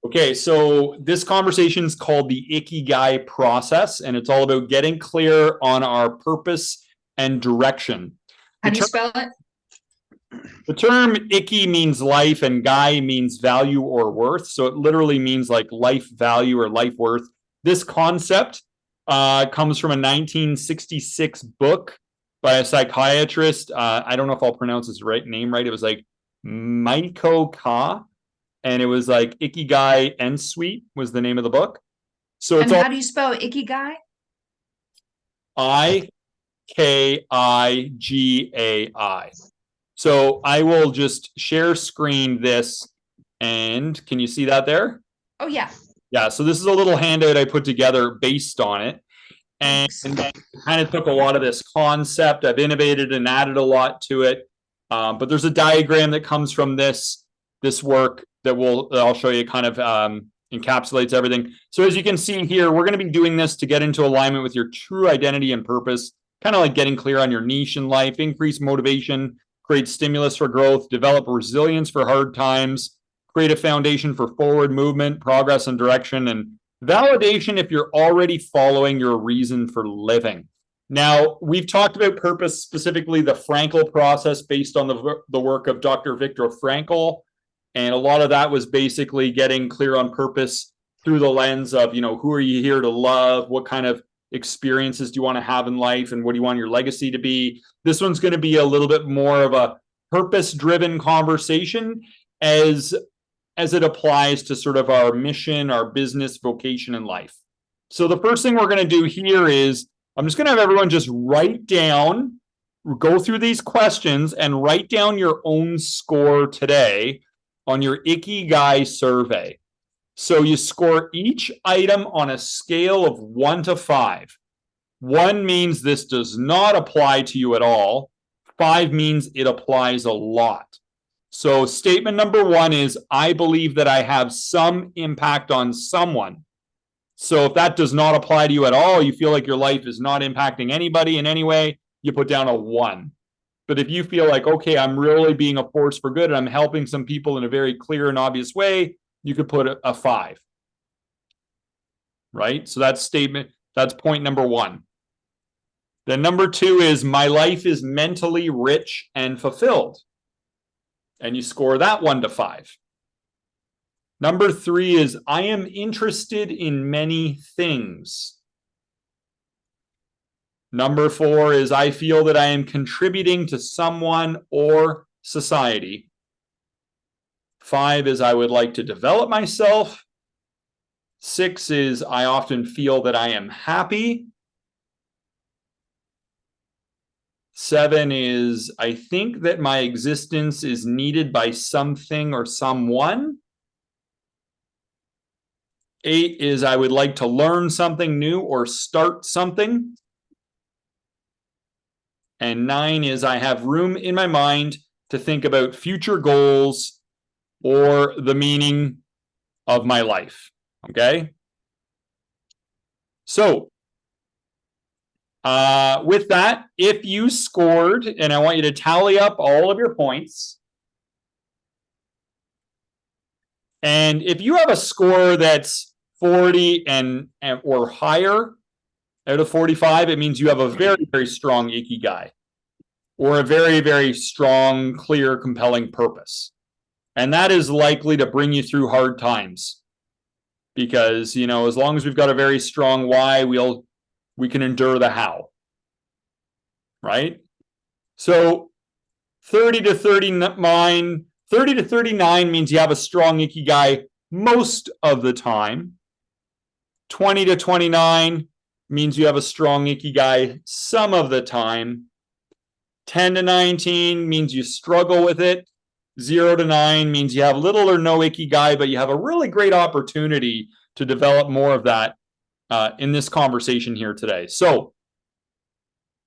Okay, so this conversation is called the Ikigai Process, and it's all about getting clear on our purpose and direction. How The do you term, spell it? the term Iki means life, and Gai means value or worth. So it literally means like life value or life worth. This concept comes from a 1966 book by a psychiatrist. I don't know if I'll pronounce his name right. It was like Maiko Ka, and it was like Ikigai-ni-tsuite was the name of the book. So it's And all how do you spell Ikigai? Ikigai. So I will just share screen this, and can you see that there? Oh, yeah. Yeah, so this is a little handout I put together based on it, and Thanks. kind of took a lot of this concept. I've innovated and added a lot to it, but there's a diagram that comes from this work that I'll show you kind of encapsulates everything. So as you can see here, we're going to be doing this to get into alignment with your true identity and purpose, kind of like getting clear on your niche in life, increase motivation, create stimulus for growth, develop resilience for hard times, create a foundation for forward movement, progress, and direction, and validation if you're already following your reason for living. Now, we've talked about purpose, specifically the Frankl process based on the work of Dr. Viktor Frankl. And a lot of that was basically getting clear on purpose through the lens of, who are you here to love? What kind of experiences do you want to have in life? And what do you want your legacy to be? This one's going to be a little bit more of a purpose-driven conversation as it applies to sort of our mission, our business, vocation, in life. So the first thing we're going to do here is I'm just going to have everyone just go through these questions and write down your own score today on your Ikigai survey. So you score each item on a scale of 1 to 5. 1 means this does not apply to you at all. 5 means it applies a lot. So statement number 1 is, I believe that I have some impact on someone. So if that does not apply to you at all, you feel like your life is not impacting anybody in any way, you put down a 1. But if you feel like, okay, I'm really being a force for good and I'm helping some people in a very clear and obvious way, you could put a 5. Right? So that's point number 1. Then number 2 is, my life is mentally rich and fulfilled. And you score that 1 to 5. Number 3 is, I am interested in many things. Number 4 is, I feel that I am contributing to someone or society. 5 is, I would like to develop myself. 6 is, I often feel that I am happy. 7 is, I think that my existence is needed by something or someone. 8 is, I would like to learn something new or start something. And 9 is, I have room in my mind to think about future goals or the meaning of my life. Okay? So, with that, if you scored, and I want you to tally up all of your points, and if you have a score that's 40 or higher out of 45, it means you have a very, very strong Ikigai, or a very, very strong, clear, compelling purpose. And that is likely to bring you through hard times. Because, as long as we've got a very strong why, we can endure the how. Right? So 30 to 39 means you have a strong Ikigai most of the time. 20 to 29 means you have a strong Ikigai some of the time. 10 to 19 means you struggle with it. 0 to 9 means you have little or no Ikigai, but you have a really great opportunity to develop more of that in this conversation here today. So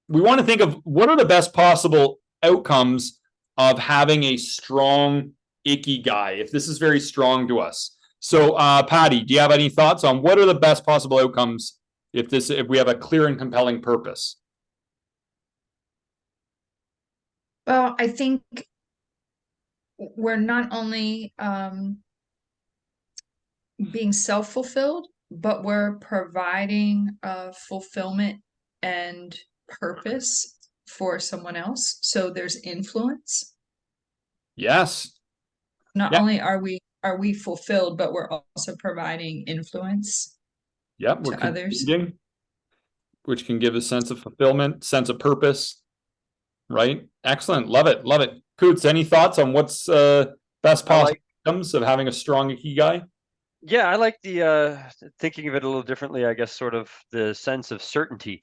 we want to think of what are the best possible outcomes of having a strong Ikigai, if this is very strong to us. So, Patty, do you have any thoughts on what are the best possible outcomes if we have a clear and compelling purpose? Well, I think we're not only being self-fulfilled, but we're providing fulfillment and purpose for someone else. So there's influence. Yes. Not Yeah. only are we fulfilled, but we're also providing influence Yep. We're to others. contributing, which can give a sense of fulfillment, sense of purpose. Right. Excellent. Love it. Love it. Coots, any thoughts on what's best I possible like, outcomes of having a strong Ikigai? yeah, I like the thinking of it a little differently, I guess, sort of the sense of certainty.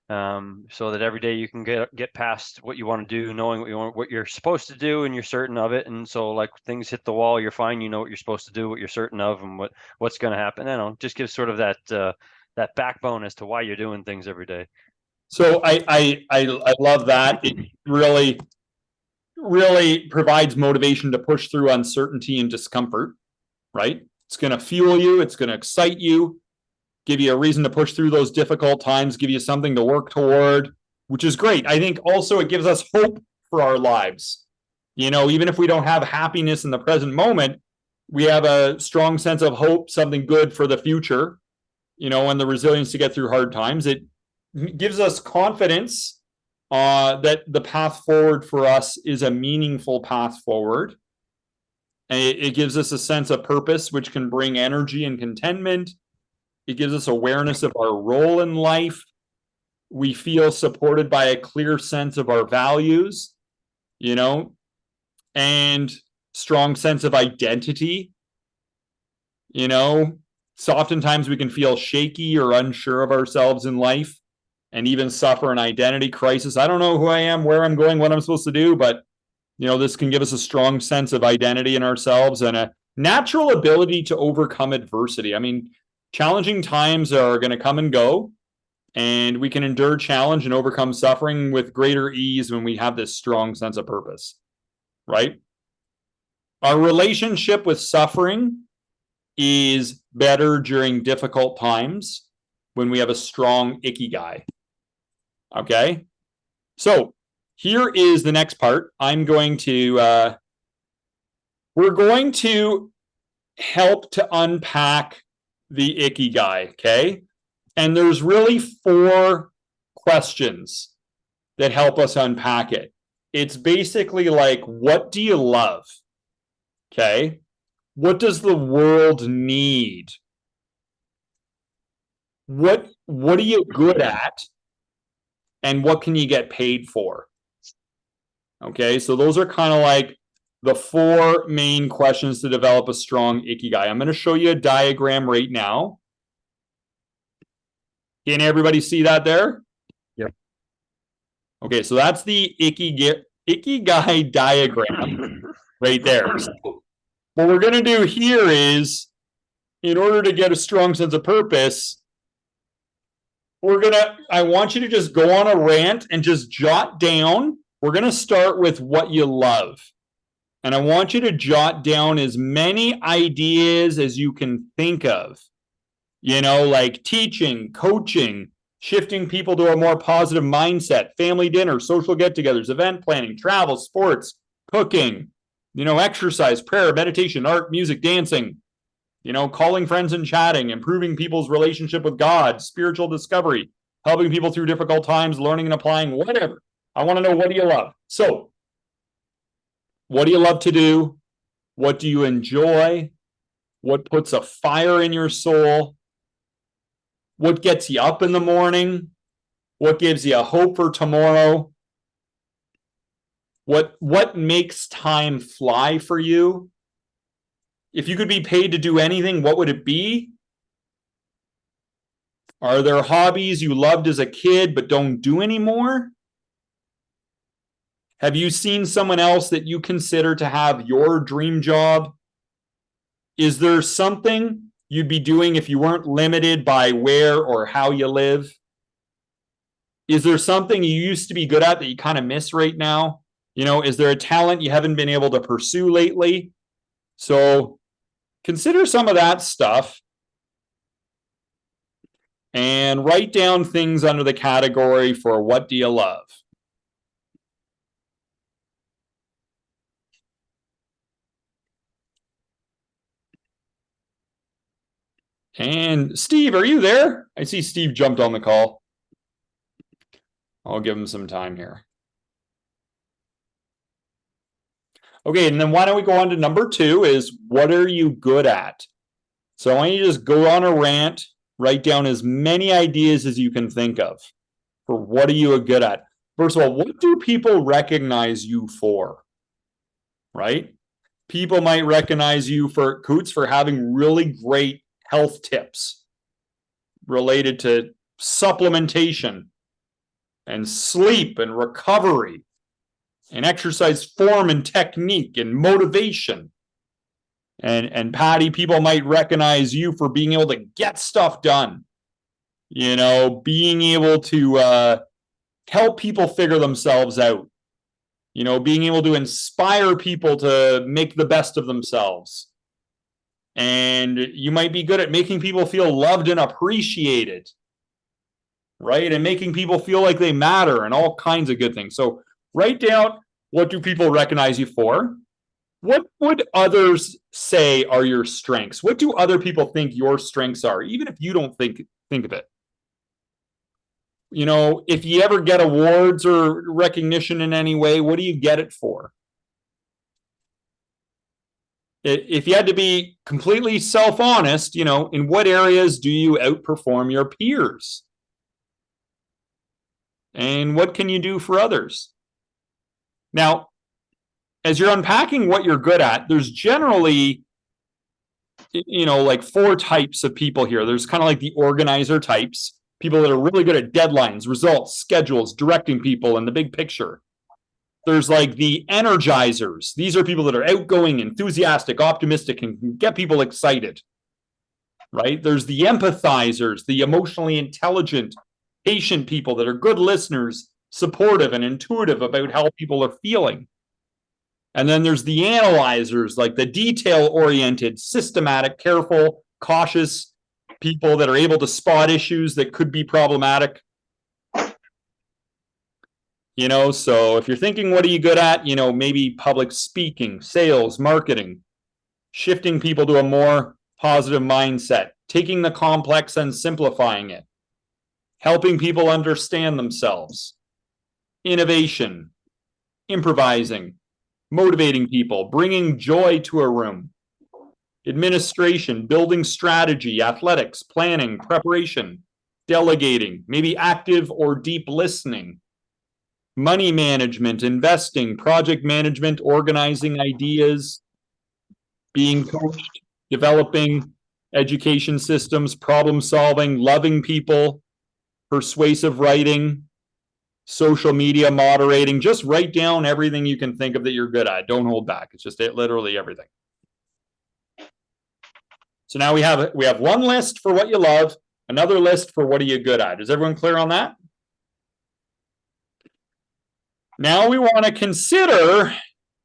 So that every day you can get past what you want to do, knowing what you're supposed to do, and you're certain of it. And so, like, things hit the wall, you're fine. You know what you're supposed to do, what you're certain of, and what's going to happen. I don't know, just gives sort of that backbone as to why you're doing things every day. So I love that. It really provides motivation to push through uncertainty and discomfort, right? It's going to fuel you, it's going to excite you, give you a reason to push through those difficult times, give you something to work toward, which is great. I think also it gives us hope for our lives. You know, even if we don't have happiness in the present moment, we have a strong sense of hope, something good for the future, you know, and the resilience to get through hard times. It gives us confidence that the path forward for us is a meaningful path forward. And it gives us a sense of purpose, which can bring energy and contentment. It gives us awareness of our role in life. We feel supported by a clear sense of our values, you know, and strong sense of identity. You know, so oftentimes we can feel shaky or unsure of ourselves in life and even suffer an identity crisis. I don't know who I am, where I'm going, what I'm supposed to do, but you know, this can give us a strong sense of identity in ourselves and a natural ability to overcome adversity. I mean, challenging times are going to come and go, and we can endure challenge and overcome suffering with greater ease when we have this strong sense of purpose, right? Our relationship with suffering is better during difficult times when we have a strong ikigai. Okay. So here is the next part. We're going to help to unpack the ikigai. Okay. And there's really 4 questions that help us unpack it. It's basically like, what do you love? Okay. What does the world need? What are you good at? And what can you get paid for? Okay, so those are kind of like the 4 main questions to develop a strong ikigai. I'm going to show you a diagram right now. Can everybody see that there? Yep. Okay, so that's the ikigai diagram right there. So what we're going to do here is, in order to get a strong sense of purpose, I want you to just go on a rant and just jot down. We're going to start with what you love. And I want you to jot down as many ideas as you can think of, you know, like teaching, coaching, shifting people to a more positive mindset, family dinner, social get togethers, event planning, travel, sports, cooking, you know, exercise, prayer, meditation, art, music, dancing, you know, calling friends and chatting, improving people's relationship with God, spiritual discovery, helping people through difficult times, learning and applying, whatever. I want to know, what do you love? So, what do you love to do? What do you enjoy? What puts a fire in your soul? What gets you up in the morning? What gives you a hope for tomorrow? What makes time fly for you? If you could be paid to do anything, what would it be? Are there hobbies you loved as a kid but don't do anymore? Have you seen someone else that you consider to have your dream job? Is there something you'd be doing if you weren't limited by where or how you live? Is there something you used to be good at that you kind of miss right now? You know, is there a talent you haven't been able to pursue lately? So consider some of that stuff and write down things under the category for what do you love? And Steve, are you there? I see Steve jumped on the call. I'll give him some time here. Okay, and then why don't we go on to number 2 is what are you good at? So I want you to just go on a rant, write down as many ideas as you can think of for what are you good at. First of all, what do people recognize you for? Right? People might recognize you for Coots for having really great health tips related to supplementation and sleep and recovery and exercise form and technique and motivation. And Patty, people might recognize you for being able to get stuff done. You know, being able to help people figure themselves out. You know, being able to inspire people to make the best of themselves. And you might be good at making people feel loved and appreciated, right? And making people feel like they matter and all kinds of good things. So write down, what do people recognize you for? What would others say are your strengths? What do other people think your strengths are, even if you don't think of it? You know, if you ever get awards or recognition in any way, what do you get it for? If you had to be completely self-honest, you know, in what areas do you outperform your peers? And what can you do for others? Now, as you're unpacking what you're good at, there's generally, you know, like 4 types of people here. There's kind of like the organizer types, people that are really good at deadlines, results, schedules, directing people in the big picture. There's like the energizers. These are people that are outgoing, enthusiastic, optimistic, and can get people excited, right? There's the empathizers, the emotionally intelligent, patient people that are good listeners, supportive and intuitive about how people are feeling. And then there's the analyzers, like the detail-oriented, systematic, careful, cautious people that are able to spot issues that could be problematic. You know, so if you're thinking, what are you good at? You know, maybe public speaking, sales, marketing, shifting people to a more positive mindset, taking the complex and simplifying it, helping people understand themselves, innovation, improvising, motivating people, bringing joy to a room, administration, building strategy, athletics, planning, preparation, delegating, maybe active or deep listening, money management, investing, project management, organizing ideas, being coached, developing education systems, problem solving, loving people, persuasive writing, social media moderating. Just write down everything you can think of that you're good at. Don't hold back. It's just literally everything. So now we have one list for what you love, another list for what are you good at. Is everyone clear on that? Now we want to consider,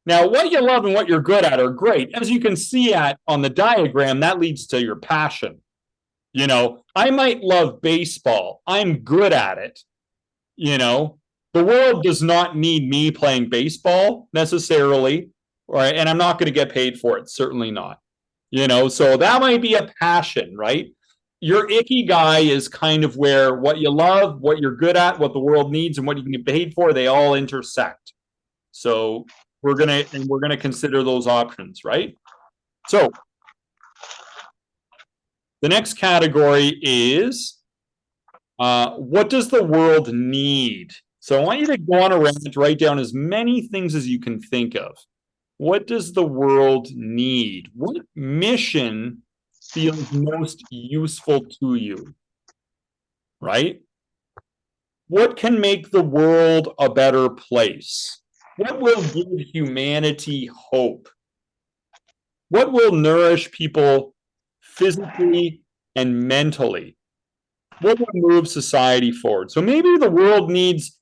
now what you love and what you're good at are great. As you can see on the diagram, that leads to your passion. You know, I might love baseball. I'm good at it. You know, the world does not need me playing baseball necessarily, right? And I'm not going to get paid for it. Certainly not. You know, so that might be a passion, right? Your ikigai is kind of where what you love, what you're good at, what the world needs, and what you can get paid for, they all intersect. So we're gonna consider those options, right? So the next category is what does the world need? So I want you to go on a rant, write down as many things as you can think of. What does the world need? What mission feels most useful to you? Right? What can make the world a better place? What will give humanity hope? What will nourish people physically and mentally? What will move society forward? So maybe the world needs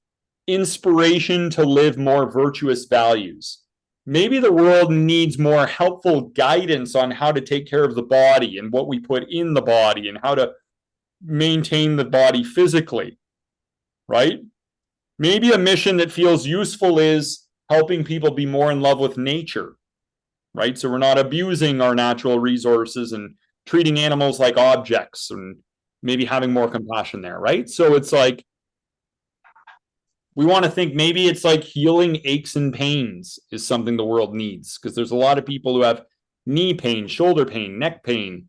inspiration to live more virtuous values. Maybe the world needs more helpful guidance on how to take care of the body and what we put in the body and how to maintain the body physically, right? Maybe a mission that feels useful is helping people be more in love with nature, right? So we're not abusing our natural resources and treating animals like objects and maybe having more compassion there, right? So it's like, we want to think maybe it's like healing aches and pains is something the world needs, because there's a lot of people who have knee pain, shoulder pain, neck pain,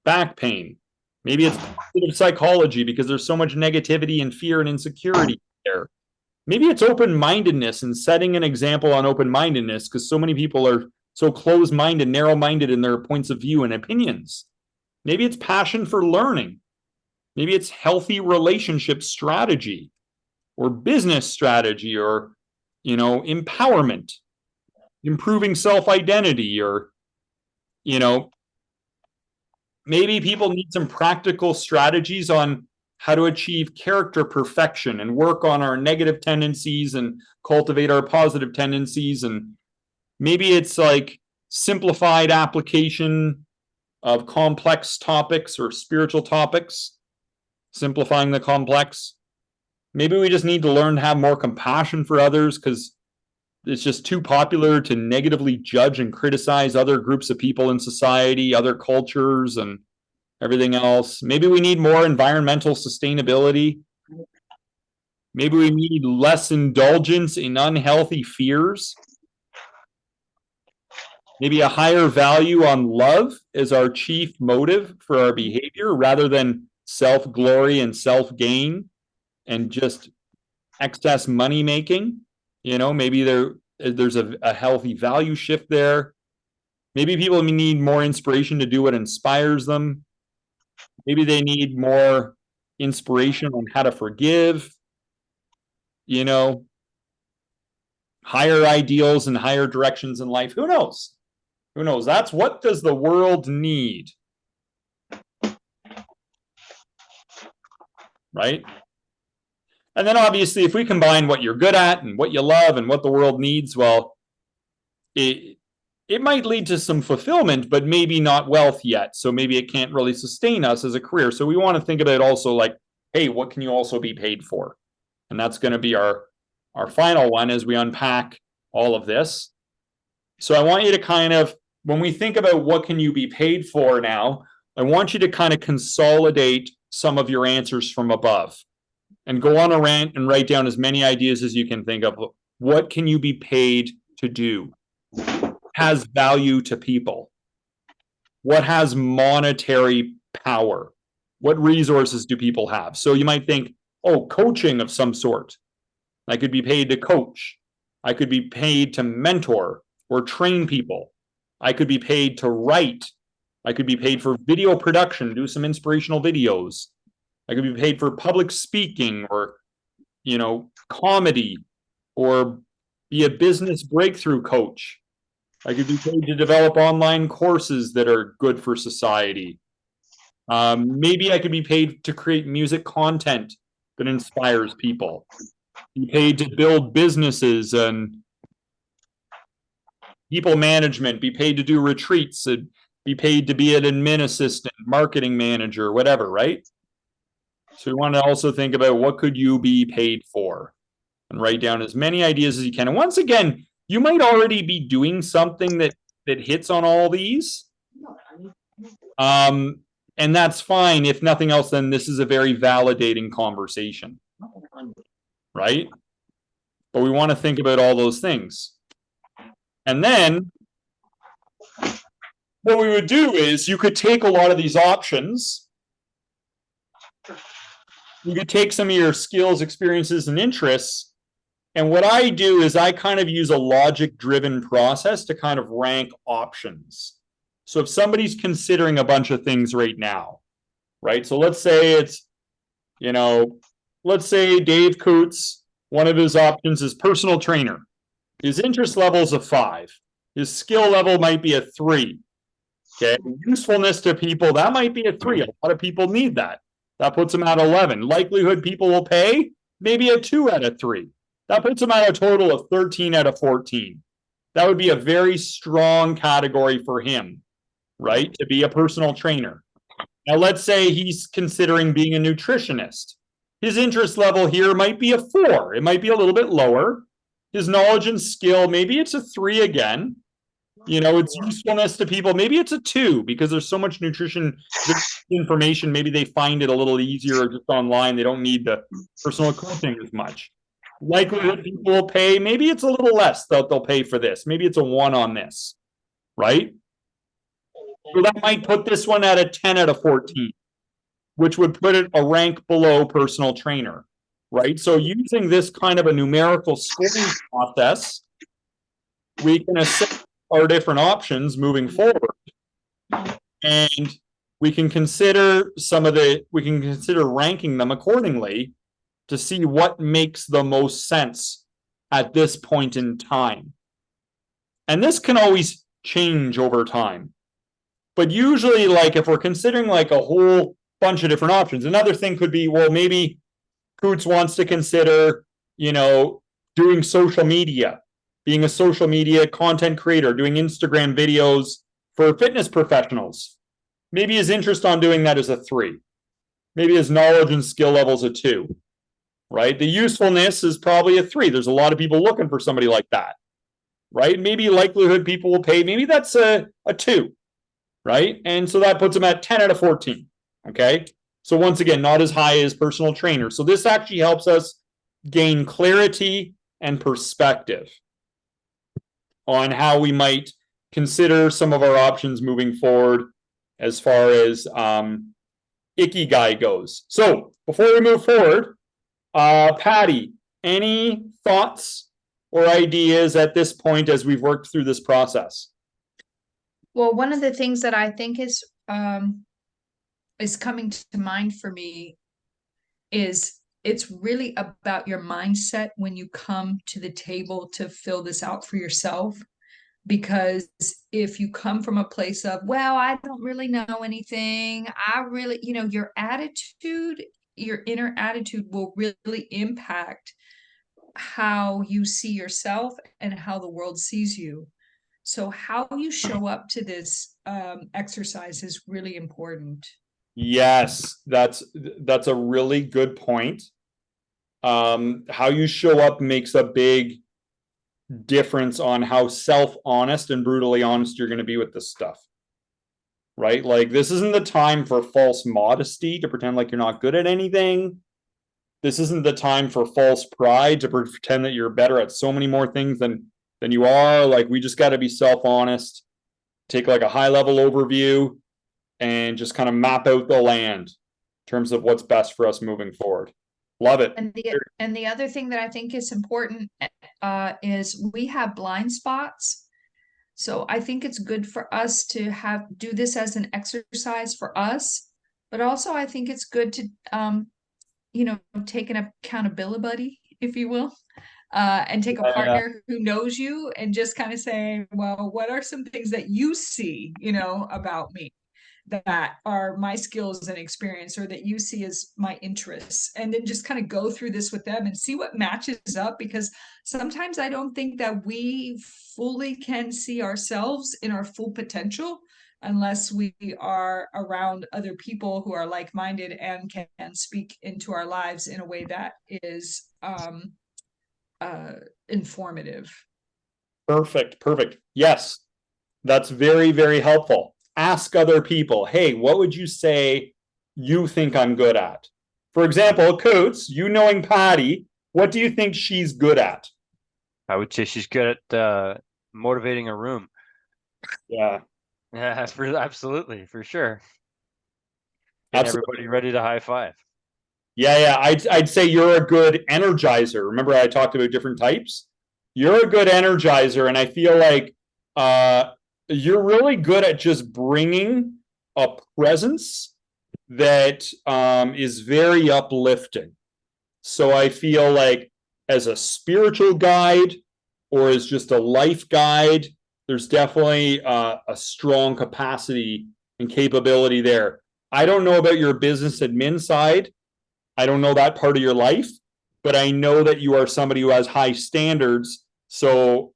back pain. Maybe it's positive psychology because there's so much negativity and fear and insecurity there. Maybe it's open-mindedness and setting an example on open-mindedness, because so many people are so closed-minded, narrow-minded in their points of view and opinions. Maybe it's passion for learning. Maybe it's healthy relationship strategy or business strategy, or, empowerment, improving self-identity, or, maybe people need some practical strategies on how to achieve character perfection and work on our negative tendencies and cultivate our positive tendencies. And maybe it's like simplified application of complex topics or spiritual topics, simplifying the complex. Maybe we just need to learn to have more compassion for others, because it's just too popular to negatively judge and criticize other groups of people in society, other cultures, and everything else. Maybe we need more environmental sustainability. Maybe we need less indulgence in unhealthy fears. Maybe a higher value on love as our chief motive for our behavior, rather than self-glory and self-gain and just excess money making. Maybe there's a healthy value shift there. Maybe people need more inspiration to do what inspires them. Maybe they need more inspiration on how to forgive, higher ideals and higher directions in life. Who knows? Who knows? That's what does the world need? Right? And then obviously, if we combine what you're good at and what you love and what the world needs, well, it might lead to some fulfillment, but maybe not wealth yet. So maybe it can't really sustain us as a career. So we want to think about it also like, hey, what can you also be paid for? And that's going to be our final one as we unpack all of this. So I want you to kind of, when we think about what can you be paid for now, I want you to kind of consolidate some of your answers from above and go on a rant and write down as many ideas as you can think of. What can you be paid to do? Has value to people? What has monetary power? What resources do people have? So you might think, oh, coaching of some sort. I could be paid to coach. I could be paid to mentor or train people. I could be paid to write. I could be paid for video production, do some inspirational videos. I could be paid for public speaking or, comedy, or be a business breakthrough coach. I could be paid to develop online courses that are good for society. Maybe I could be paid to create music content that inspires people. Be paid to build businesses and people management. Be paid to do retreats. And be paid to be an admin assistant, marketing manager, whatever, right? So we want to also think about what could you be paid for, and write down as many ideas as you can. And once again, you might already be doing something that hits on all these. And that's fine. If nothing else, then this is a very validating conversation, right? But we want to think about all those things. And then what we would do is you could take a lot of these options. You could take some of your skills, experiences, and interests. And what I do is I kind of use a logic-driven process to kind of rank options. So if somebody's considering a bunch of things right now, right? So let's say it's, let's say Dave Coots, one of his options is personal trainer. His interest level is a 5. His skill level might be a 3. Okay. Usefulness to people, that might be a 3. A lot of people need that. That puts him at 11. Likelihood people will pay, maybe a 2 out of 3. That puts him at a total of 13 out of 14. That would be a very strong category for him, right? To be a personal trainer. Now, let's say he's considering being a nutritionist. His interest level here might be a 4. It might be a little bit lower. His knowledge and skill, maybe it's a 3 again. its usefulness to people. Maybe it's a 2 because there's so much nutrition information. Maybe they find it a little easier just online. They don't need the personal coaching as much. Likelihood people will pay. Maybe it's a little less that they'll pay for this. Maybe it's a 1 on this, right? So that might put this one at a 10 out of 14, which would put it a rank below personal trainer, right? So using this kind of a numerical scoring process, we can assess our different options moving forward. And we can consider ranking them accordingly to see what makes the most sense at this point in time. And this can always change over time. But usually, like if we're considering like a whole bunch of different options, another thing could be, well, maybe Coots wants to consider, doing social media, being a social media content creator, doing Instagram videos for fitness professionals. Maybe his interest on doing that is a 3. Maybe his knowledge and skill level is a 2, right? The usefulness is probably a 3. There's a lot of people looking for somebody like that, right? Maybe likelihood people will pay. Maybe that's a 2, right? And so that puts him at 10 out of 14, okay? So once again, not as high as personal trainer. So this actually helps us gain clarity and perspective on how we might consider some of our options moving forward as far as Ikigai goes. So before we move forward, Patty, any thoughts or ideas at this point as we've worked through this process? Well, one of the things that I think is coming to mind for me is it's really about your mindset when you come to the table to fill this out for yourself. Because if you come from a place of, well, I don't really know anything, your attitude, your inner attitude will really impact how you see yourself and how the world sees you. So how you show up to this exercise is really important. Yes, that's a really good point. How you show up makes a big difference on how self-honest and brutally honest you're going to be with this stuff, right? Like, this isn't the time for false modesty to pretend like you're not good at anything. This isn't the time for false pride to pretend that you're better at so many more things than you are. Like, we just got to be self-honest, take like a high-level overview, and just kind of map out the land in terms of what's best for us moving forward. Love it. And the other thing that I think is important is we have blind spots. So I think it's good for us to do this as an exercise for us, but also I think it's good to take an accountability buddy, if you will, and take a partner who knows you and just kind of say, well, what are some things that you see, about me that are my skills and experience, or that you see as my interests, and then just kind of go through this with them and see what matches up. Because sometimes I don't think that we fully can see ourselves in our full potential unless we are around other people who are like-minded and can speak into our lives in a way that is informative. Perfect. Yes, that's very, very helpful. Ask other people, hey, what would you say you think I'm good at? For example, Coots, you knowing Patty, what do you think she's good at? I would say she's good at motivating a room. Yeah. Yeah, absolutely, for sure. Getting everybody ready to high five. Yeah. I'd say you're a good energizer. Remember I talked about different types? You're a good energizer, and I feel like you're really good at just bringing a presence that is very uplifting. So I feel like as a spiritual guide or as just a life guide, there's definitely a strong capacity and capability there. I don't know about your business admin side. I don't know that part of your life, but I know that you are somebody who has high standards. So,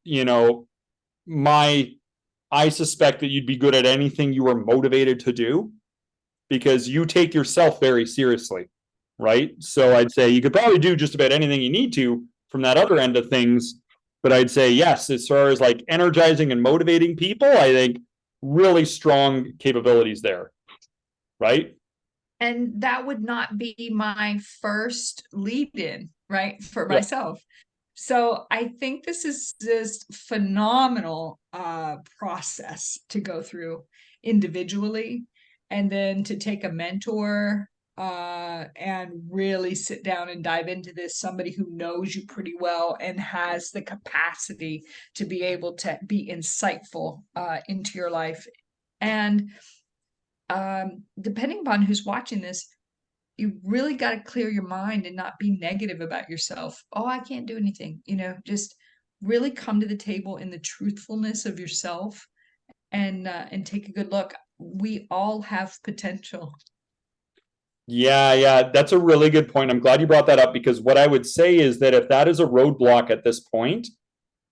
I suspect that you'd be good at anything you were motivated to do because you take yourself very seriously, right? So I'd say you could probably do just about anything you need to from that other end of things. But I'd say yes, as far as like energizing and motivating people, I think really strong capabilities there, right? And that would not be my first lead in, right, for Yeah. myself. So I think this is this phenomenal process to go through individually, and then to take a mentor and really sit down and dive into this, somebody who knows you pretty well and has the capacity to be able to be insightful into your life. And depending upon who's watching this, you really got to clear your mind and not be negative about yourself. Oh, I can't do anything. Just really come to the table in the truthfulness of yourself, and take a good look. We all have potential. Yeah, that's a really good point. I'm glad you brought that up, because what I would say is that if that is a roadblock at this point,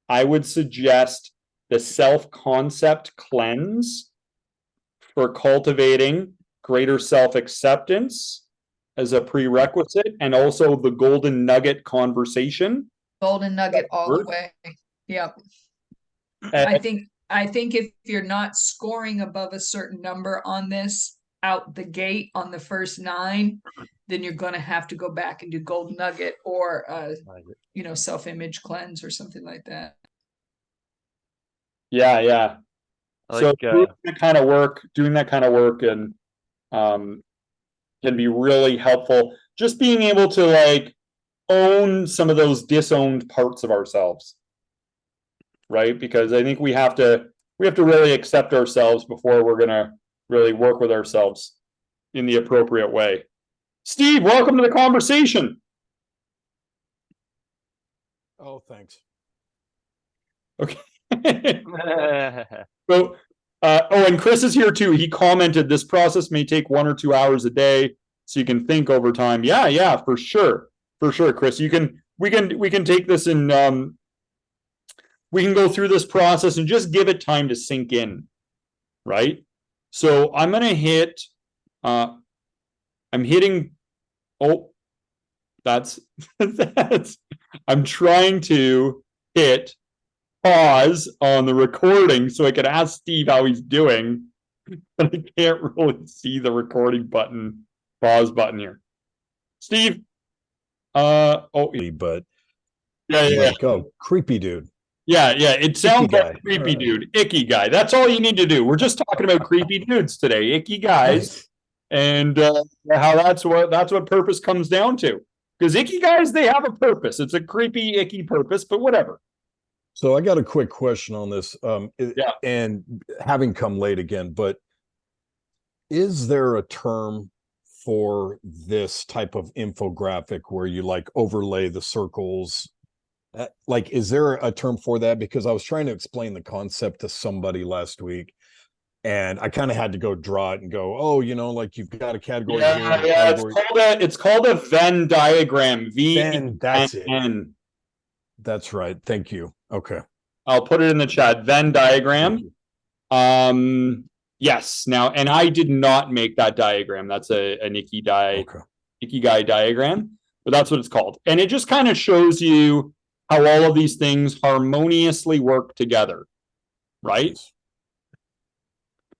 I would suggest the self-concept cleanse for cultivating greater self-acceptance as a prerequisite, and also the golden nugget conversation. Golden nugget all the way. Yep. I think if you're not scoring above a certain number on this out the gate on the first 9, then you're going to have to go back and do golden nugget or self-image cleanse or something like that. Yeah. So doing that kind of work and can be really helpful. Just being able to like own some of those disowned parts of ourselves, right? Because I think we have to really accept ourselves before we're gonna really work with ourselves in the appropriate way. Steve, welcome to the conversation. Oh, thanks. Okay. So, and Chris is here too. He commented this process may take 1 or 2 hours a day, so you can think over time. Yeah, for sure, Chris. We can take this and we can go through this process and just give it time to sink in, right? So I'm gonna hit. I'm hitting. Oh, that's. I'm trying to hit pause on the recording so I could ask Steve how he's doing, but I can't really see the recording button, pause button here. Steve, but yeah. Oh, creepy dude. Yeah, it sounds like Ikigai. creepy dude, Ikigai. That's all you need to do. We're just talking about creepy dudes today, Ikigais, and how that's what purpose comes down to. Because Ikigais, they have a purpose. It's a creepy, icky purpose, but whatever. So I got a quick question on this. Yeah. And having come late again, but is there a term for this type of infographic where you like overlay the circles? Like, is there a term for that? Because I was trying to explain the concept to somebody last week, and I kind of had to go draw it and go, oh, like you've got a category here. Yeah. It's called a Venn diagram. Venn, that's it. N. That's right. Thank you. Okay. I'll put it in the chat. Venn diagram. Yes. Now, and I did not make that diagram. That's an Ikigai diagram, but that's what it's called. And it just kind of shows you how all of these things harmoniously work together, right?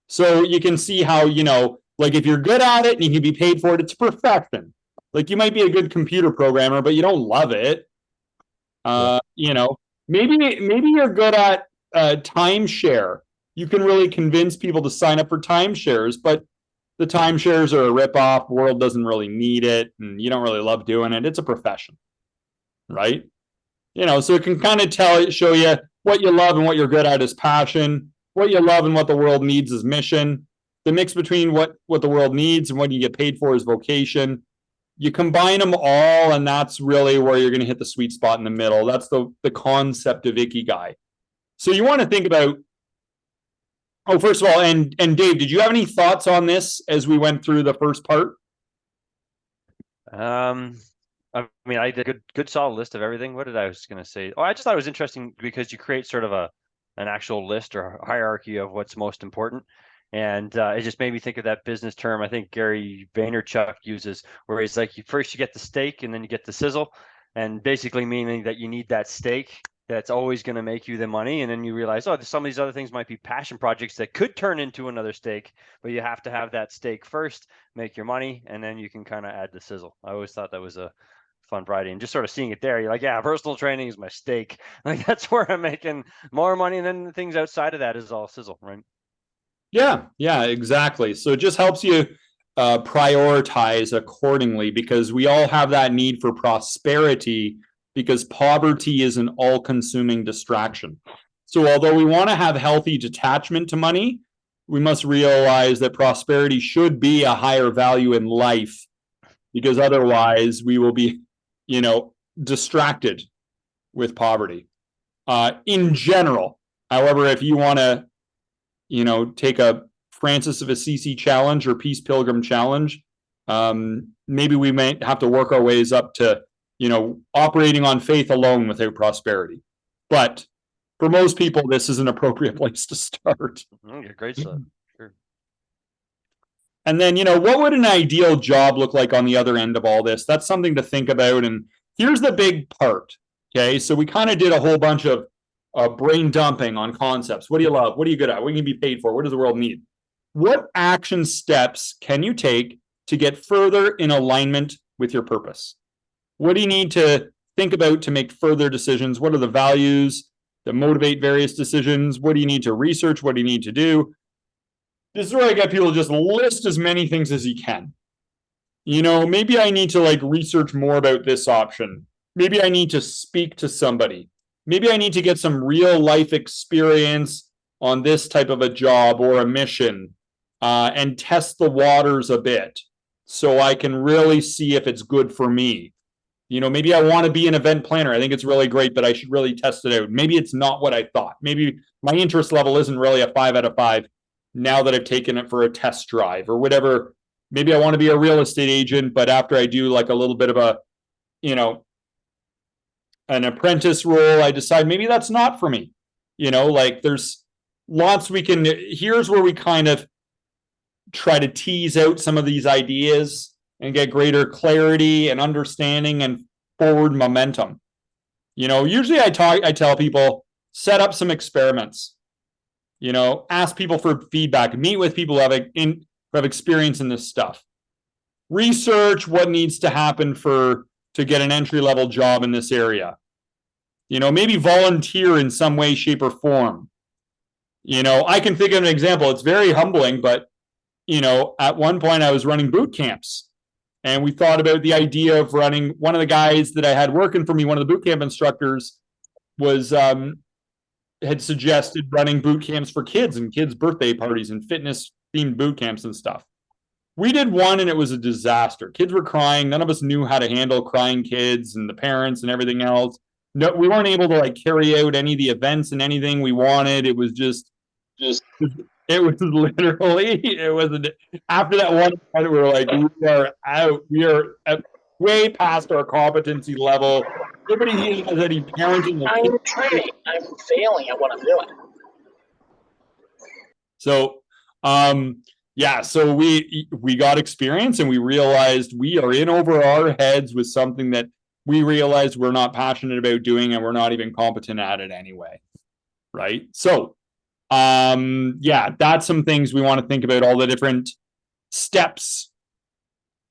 So you can see how, like if you're good at it and you can be paid for it, it's perfection. Like you might be a good computer programmer, but you don't love it. Maybe you're good at timeshare. You can really convince people to sign up for timeshares, but the timeshares are a ripoff. World doesn't really need it, and you don't really love doing it. It's a profession, right? So it can kind of show you what you love and what you're good at is passion. What you love and what the world needs is mission. The mix between what the world needs and what you get paid for is vocation. You combine them all, and that's really where you're going to hit the sweet spot in the middle. That's the concept of Ikigai. So you want to think about. Oh, first of all, and Dave, did you have any thoughts on this as we went through the first part? I mean, I did a good solid list of everything. What did I was going to say? Oh, I just thought it was interesting because you create sort of an actual list or hierarchy of what's most important. And it just made me think of that business term I think Gary Vaynerchuk uses, where he's like, first you get the steak and then you get the sizzle, and basically meaning that you need that steak that's always going to make you the money. And then you realize, oh, some of these other things might be passion projects that could turn into another stake, but you have to have that stake first, make your money, and then you can kind of add the sizzle. I always thought that was a fun variety, and just sort of seeing it there, you're like, yeah, personal training is my stake. Like that's where I'm making more money. And then the things outside of that is all sizzle, right? Yeah, exactly. So it just helps you prioritize accordingly, because we all have that need for prosperity, because poverty is an all-consuming distraction. So although we want to have healthy detachment to money, we must realize that prosperity should be a higher value in life, because otherwise we will be, distracted with poverty. In general, however, if you want to, take a Francis of Assisi challenge or Peace Pilgrim challenge, maybe we might have to work our ways up to, operating on faith alone without prosperity. But for most people, this is an appropriate place to start. Great stuff. Sure. And then, what would an ideal job look like on the other end of all this? That's something to think about. And here's the big part. Okay. So we kind of did a whole bunch of brain dumping on concepts. What do you love? What are you good at? What can you be paid for? What does the world need? What action steps can you take to get further in alignment with your purpose? What do you need to think about to make further decisions? What are the values that motivate various decisions? What do you need to research? What do you need to do? This is where I get people to just list as many things as you can. Maybe I need to research more about this option. Maybe I need to speak to somebody. Maybe I need to get some real life experience on this type of a job or a mission, and test the waters a bit so I can really see if it's good for me. Maybe I want to be an event planner. I think it's really great, but I should really test it out. Maybe it's not what I thought. Maybe my interest level isn't really a 5 out of 5 now that I've taken it for a test drive or whatever. Maybe I want to be a real estate agent, but after I do a little bit of a, an apprentice role, I decide maybe that's not for me. There's lots here's where we kind of try to tease out some of these ideas and get greater clarity and understanding and forward momentum. Usually I tell people, set up some experiments, ask people for feedback, meet with people who have experience in this stuff, research what needs to happen to get an entry-level job in this area. Maybe volunteer in some way, shape, or form. I can think of an example. It's very humbling, but, at one point I was running boot camps, and we thought about the idea of running. One of the guys that I had working for me, one of the boot camp instructors, had suggested running boot camps for kids and kids' birthday parties and fitness-themed boot camps and stuff. We did one and it was a disaster. Kids were crying. None of us knew how to handle crying kids and the parents and everything else. No, we weren't able to carry out any of the events and anything we wanted. It was it was literally, after that one event, we were like, we are out. We are way past our competency level. Nobody here has any parenting. I'm trying. I'm failing at what I'm doing. So, so we got experience and we realized we are in over our heads with something that we realized we're not passionate about doing and we're not even competent at it anyway. Right. So, that's some things we want to think about, all the different steps.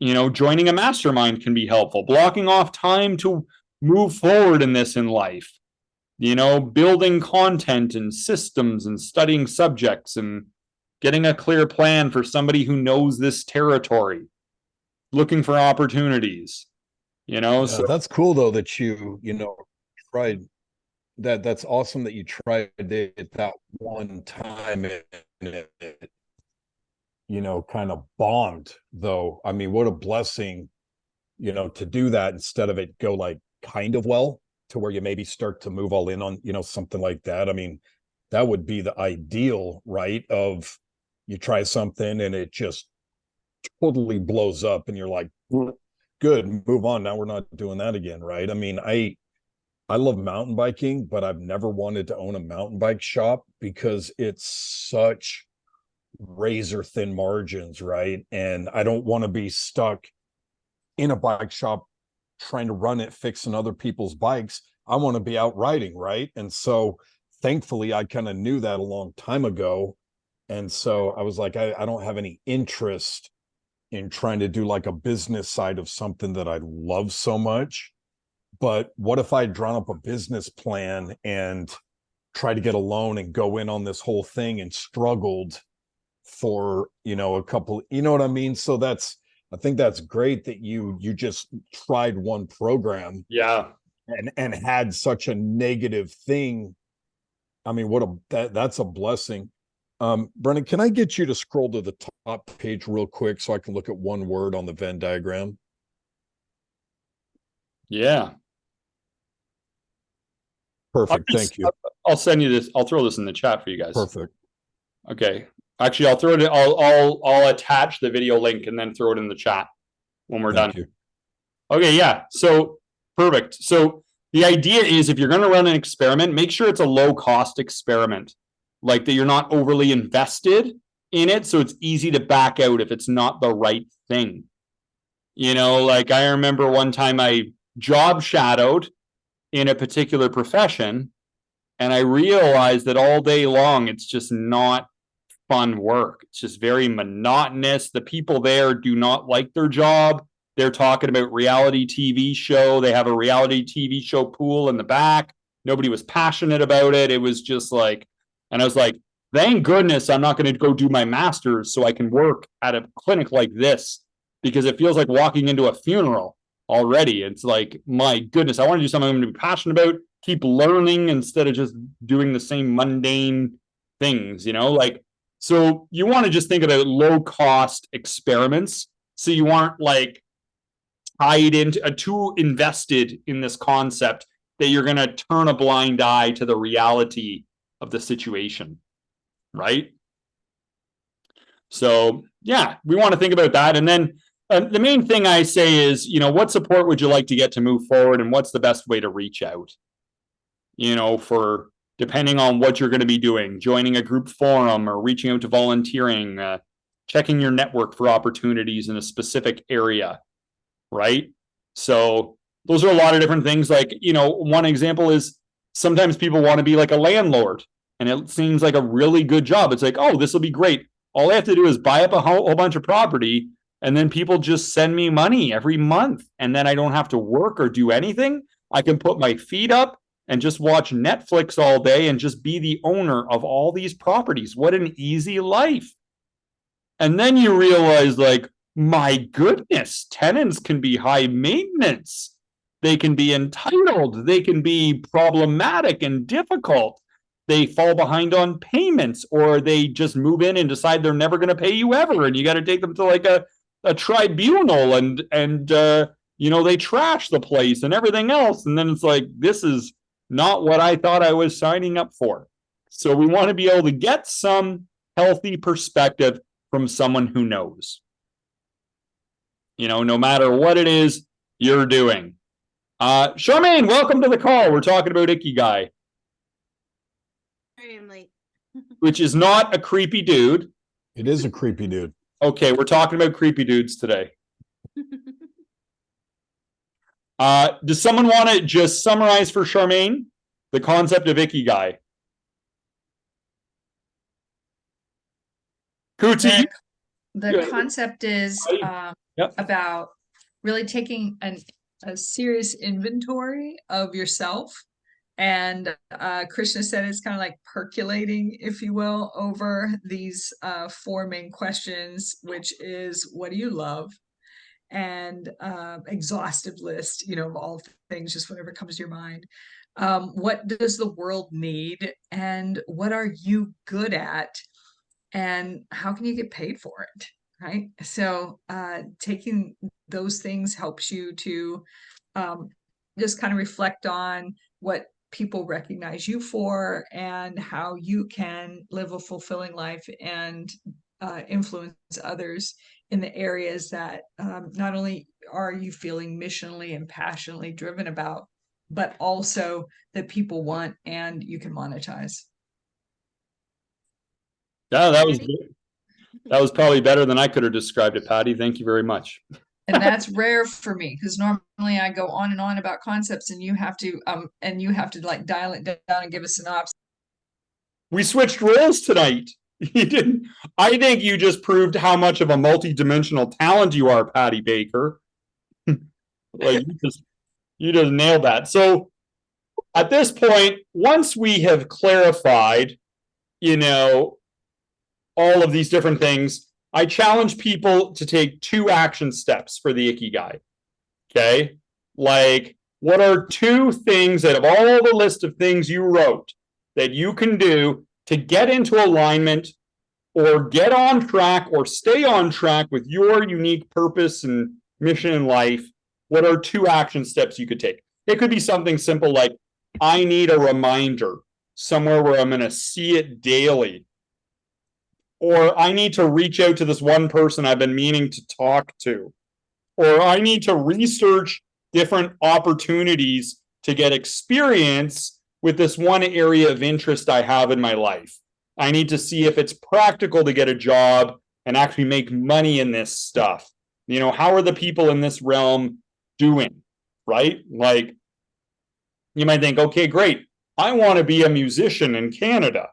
Joining a mastermind can be helpful. Blocking off time to move forward in life. Building content and systems and studying subjects and getting a clear plan for somebody who knows this territory. Looking for opportunities. So that's cool though that you tried that. That's awesome that you tried it that one time and it kind of bombed though. I mean, what a blessing, to do that instead of it go kind of well to where you maybe start to move all in on, something like that. I mean, that would be the ideal, right? Of you try something and it just totally blows up and you're like, good, move on. Now we're not doing that again, right? I mean, I love mountain biking, but I've never wanted to own a mountain bike shop because it's such razor thin margins, right? And I don't want to be stuck in a bike shop trying to run it, fixing other people's bikes. I want to be out writing, right? And so thankfully I kind of knew that a long time ago. And so I was like, I don't have any interest in trying to do like a business side of something that I love so much. But what if I had drawn up a business plan and tried to get a loan and go in on this whole thing and struggled for, a couple, you know what I mean? So I think that's great that you just tried one program Yeah. and had such a negative thing. I mean, that's a blessing. Brennan, can I get you to scroll to the top page real quick so I can look at one word on the Venn diagram? Yeah. Perfect. Thank you. I'll send you this. I'll throw this in the chat for you guys. Perfect. Okay. Actually, I'll throw it. I'll attach the video link and then throw it in the chat when we're Thank done. you. Okay. Yeah. So perfect. So the idea is if you're going to run an experiment, make sure it's a low cost experiment, like that you're not overly invested in it. So it's easy to back out if it's not the right thing. Like I remember one time I job shadowed in a particular profession, and I realized that all day long, it's just not fun work. It's just very monotonous. The people there do not like their job. They're talking about reality TV show. They have a reality TV show pool in the back. Nobody was passionate about it. It was just like, and I was like, thank goodness I'm not going to go do my master's so I can work at a clinic like this, because it feels like walking into a funeral already. It's like, my goodness, I want to do something I'm going to be passionate about, keep learning instead of just doing the same mundane things, like, so you want to just think about low cost experiments. So you aren't like tied into too invested in this concept that you're going to turn a blind eye to the reality of the situation. Right. So yeah, we want to think about that. And then the main thing I say is, what support would you like to get to move forward, and what's the best way to reach out? For depending on what you're going to be doing, joining a group forum or reaching out to volunteering, checking your network for opportunities in a specific area, right? So those are a lot of different things. Like, one example is sometimes people want to be like a landlord, and it seems like a really good job. It's like, oh, this will be great. All I have to do is buy up a whole bunch of property, and then people just send me money every month, and then I don't have to work or do anything. I can put my feet up and just watch Netflix all day and just be the owner of all these properties. What an easy life. And then you realize, like, my goodness, tenants can be high maintenance. They can be entitled. They can be problematic and difficult. They fall behind on payments, or they just move in and decide they're never going to pay you ever. And you got to take them to like a tribunal and they trash the place and everything else. And then it's like, this is not what I thought I was signing up for. So we want to be able to get some healthy perspective from someone who knows, no matter what it is you're doing. Charmaine, welcome to the call. We're talking about Ikigai. Sorry, I'm late. Which is not a creepy dude. It is a creepy dude. Okay, we're talking about creepy dudes today. Does someone want to just summarize for Charmaine the concept of Ikigai? Kuti? The concept is Yep. about really taking a serious inventory of yourself. And Krishna said it's kind of like percolating, if you will, over these 4 main questions, which is, what do you love? And exhaustive list, of all things, just whatever comes to your mind. What does the world need? And what are you good at? And how can you get paid for it? Right. So taking those things helps you to just kind of reflect on what people recognize you for and how you can live a fulfilling life and influence others in the areas that not only are you feeling missionally and passionately driven about, but also that people want and you can monetize. Yeah, that was probably better than I could have described it, Patty. Thank you very much. And that's rare for me because normally I go on and on about concepts and you have to like dial it down and give a synopsis. We switched roles tonight. You didn't. I think you just proved how much of a multi-dimensional talent you are, Patty Baker. Like you just nailed that. So at this point, once we have clarified, all of these different things, I challenge people to take 2 action steps for the Ikigai. Okay? Like, what are 2 things out of all the list of things you wrote that you can do to get into alignment or get on track or stay on track with your unique purpose and mission in life? What are 2 action steps you could take? It could be something simple like, I need a reminder somewhere where I'm going to see it daily. Or I need to reach out to this one person I've been meaning to talk to. Or I need to research different opportunities to get experience with this one area of interest I have in my life. I need to see if it's practical to get a job and actually make money in this stuff. How are the people in this realm doing, right? Like, you might think, okay, great. I want to be a musician in Canada.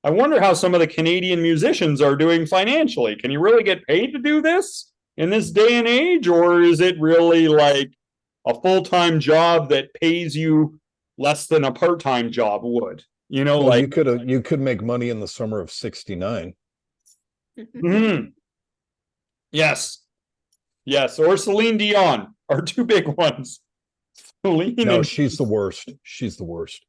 I wonder how some of the Canadian musicians are doing financially. Can you really get paid to do this in this day and age? Or is it really like a full-time job that pays you less than a part-time job would? Well, you could make money in the summer of 69. Mm-hmm. Yes. Or Celine Dion are 2 big ones. No, she's the worst. She's the worst.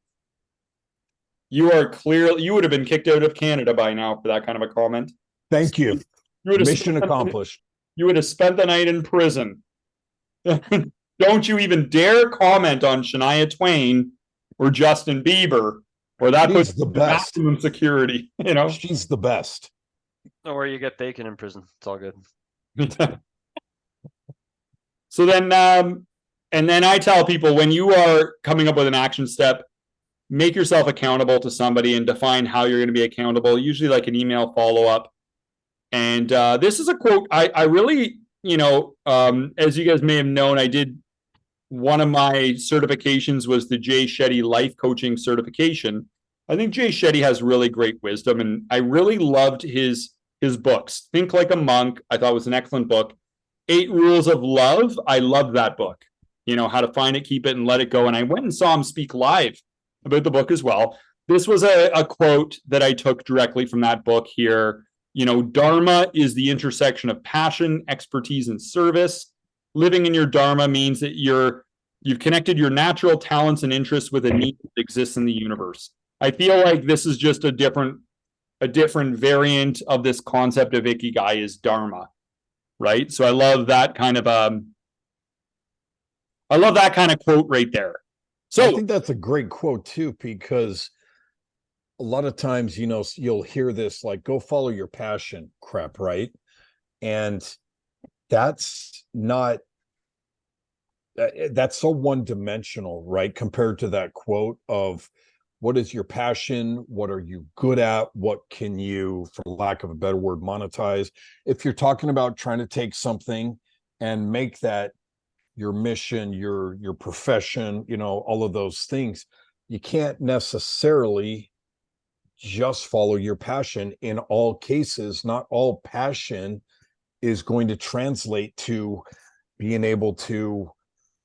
You would have been kicked out of Canada by now for that kind of a comment. Thank you. Mission accomplished. You would have spent the night in prison. Don't you even dare comment on Shania Twain or Justin Bieber, or that puts the best maximum security. She's the best. Don't worry, you get bacon in prison. It's all good. So then, and then I tell people, when you are coming up with an action step, make yourself accountable to somebody and define how you're going to be accountable, usually like an email follow-up. And this is a quote I really, as you guys may have known, I did one of my certifications was the Jay Shetty life coaching certification. I think Jay Shetty has really great wisdom, and I really loved his books. Think Like a Monk, I thought was an excellent book. 8 Rules of Love, I loved that book. How to find it, keep it, and let it go. And I went and saw him speak live about the book as well. This was a quote that I took directly from that book here. Dharma is the intersection of passion, expertise, and service. Living in your Dharma means that you've connected your natural talents and interests with a need that exists in the universe. I feel like this is just a different variant of this concept of Ikigai is Dharma, right? So I love that kind of quote right there. So I think that's a great quote too, because a lot of times, you'll hear this like, go follow your passion crap, right? And that's so one-dimensional, right? Compared to that quote of what is your passion? What are you good at? What can you, for lack of a better word, monetize? If you're talking about trying to take something and make that your mission, your profession, all of those things, you can't necessarily just follow your passion in all cases. Not all passion is going to translate to being able to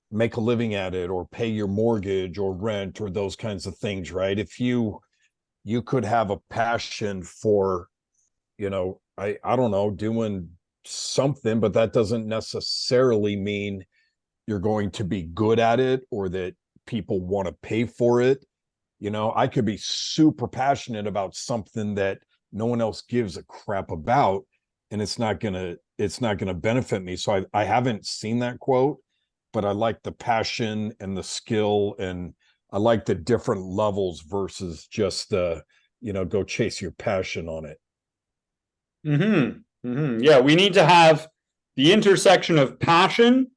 make a living at it or pay your mortgage or rent or those kinds of things, right? If you could have a passion for, I don't know, doing something, but that doesn't necessarily mean you're going to be good at it or that people want to pay for it. I could be super passionate about something that no one else gives a crap about, and it's not gonna benefit me. So I haven't seen that quote, but I like the passion and the skill, and I like the different levels versus just go chase your passion on it. Yeah, we need to have the intersection of passion,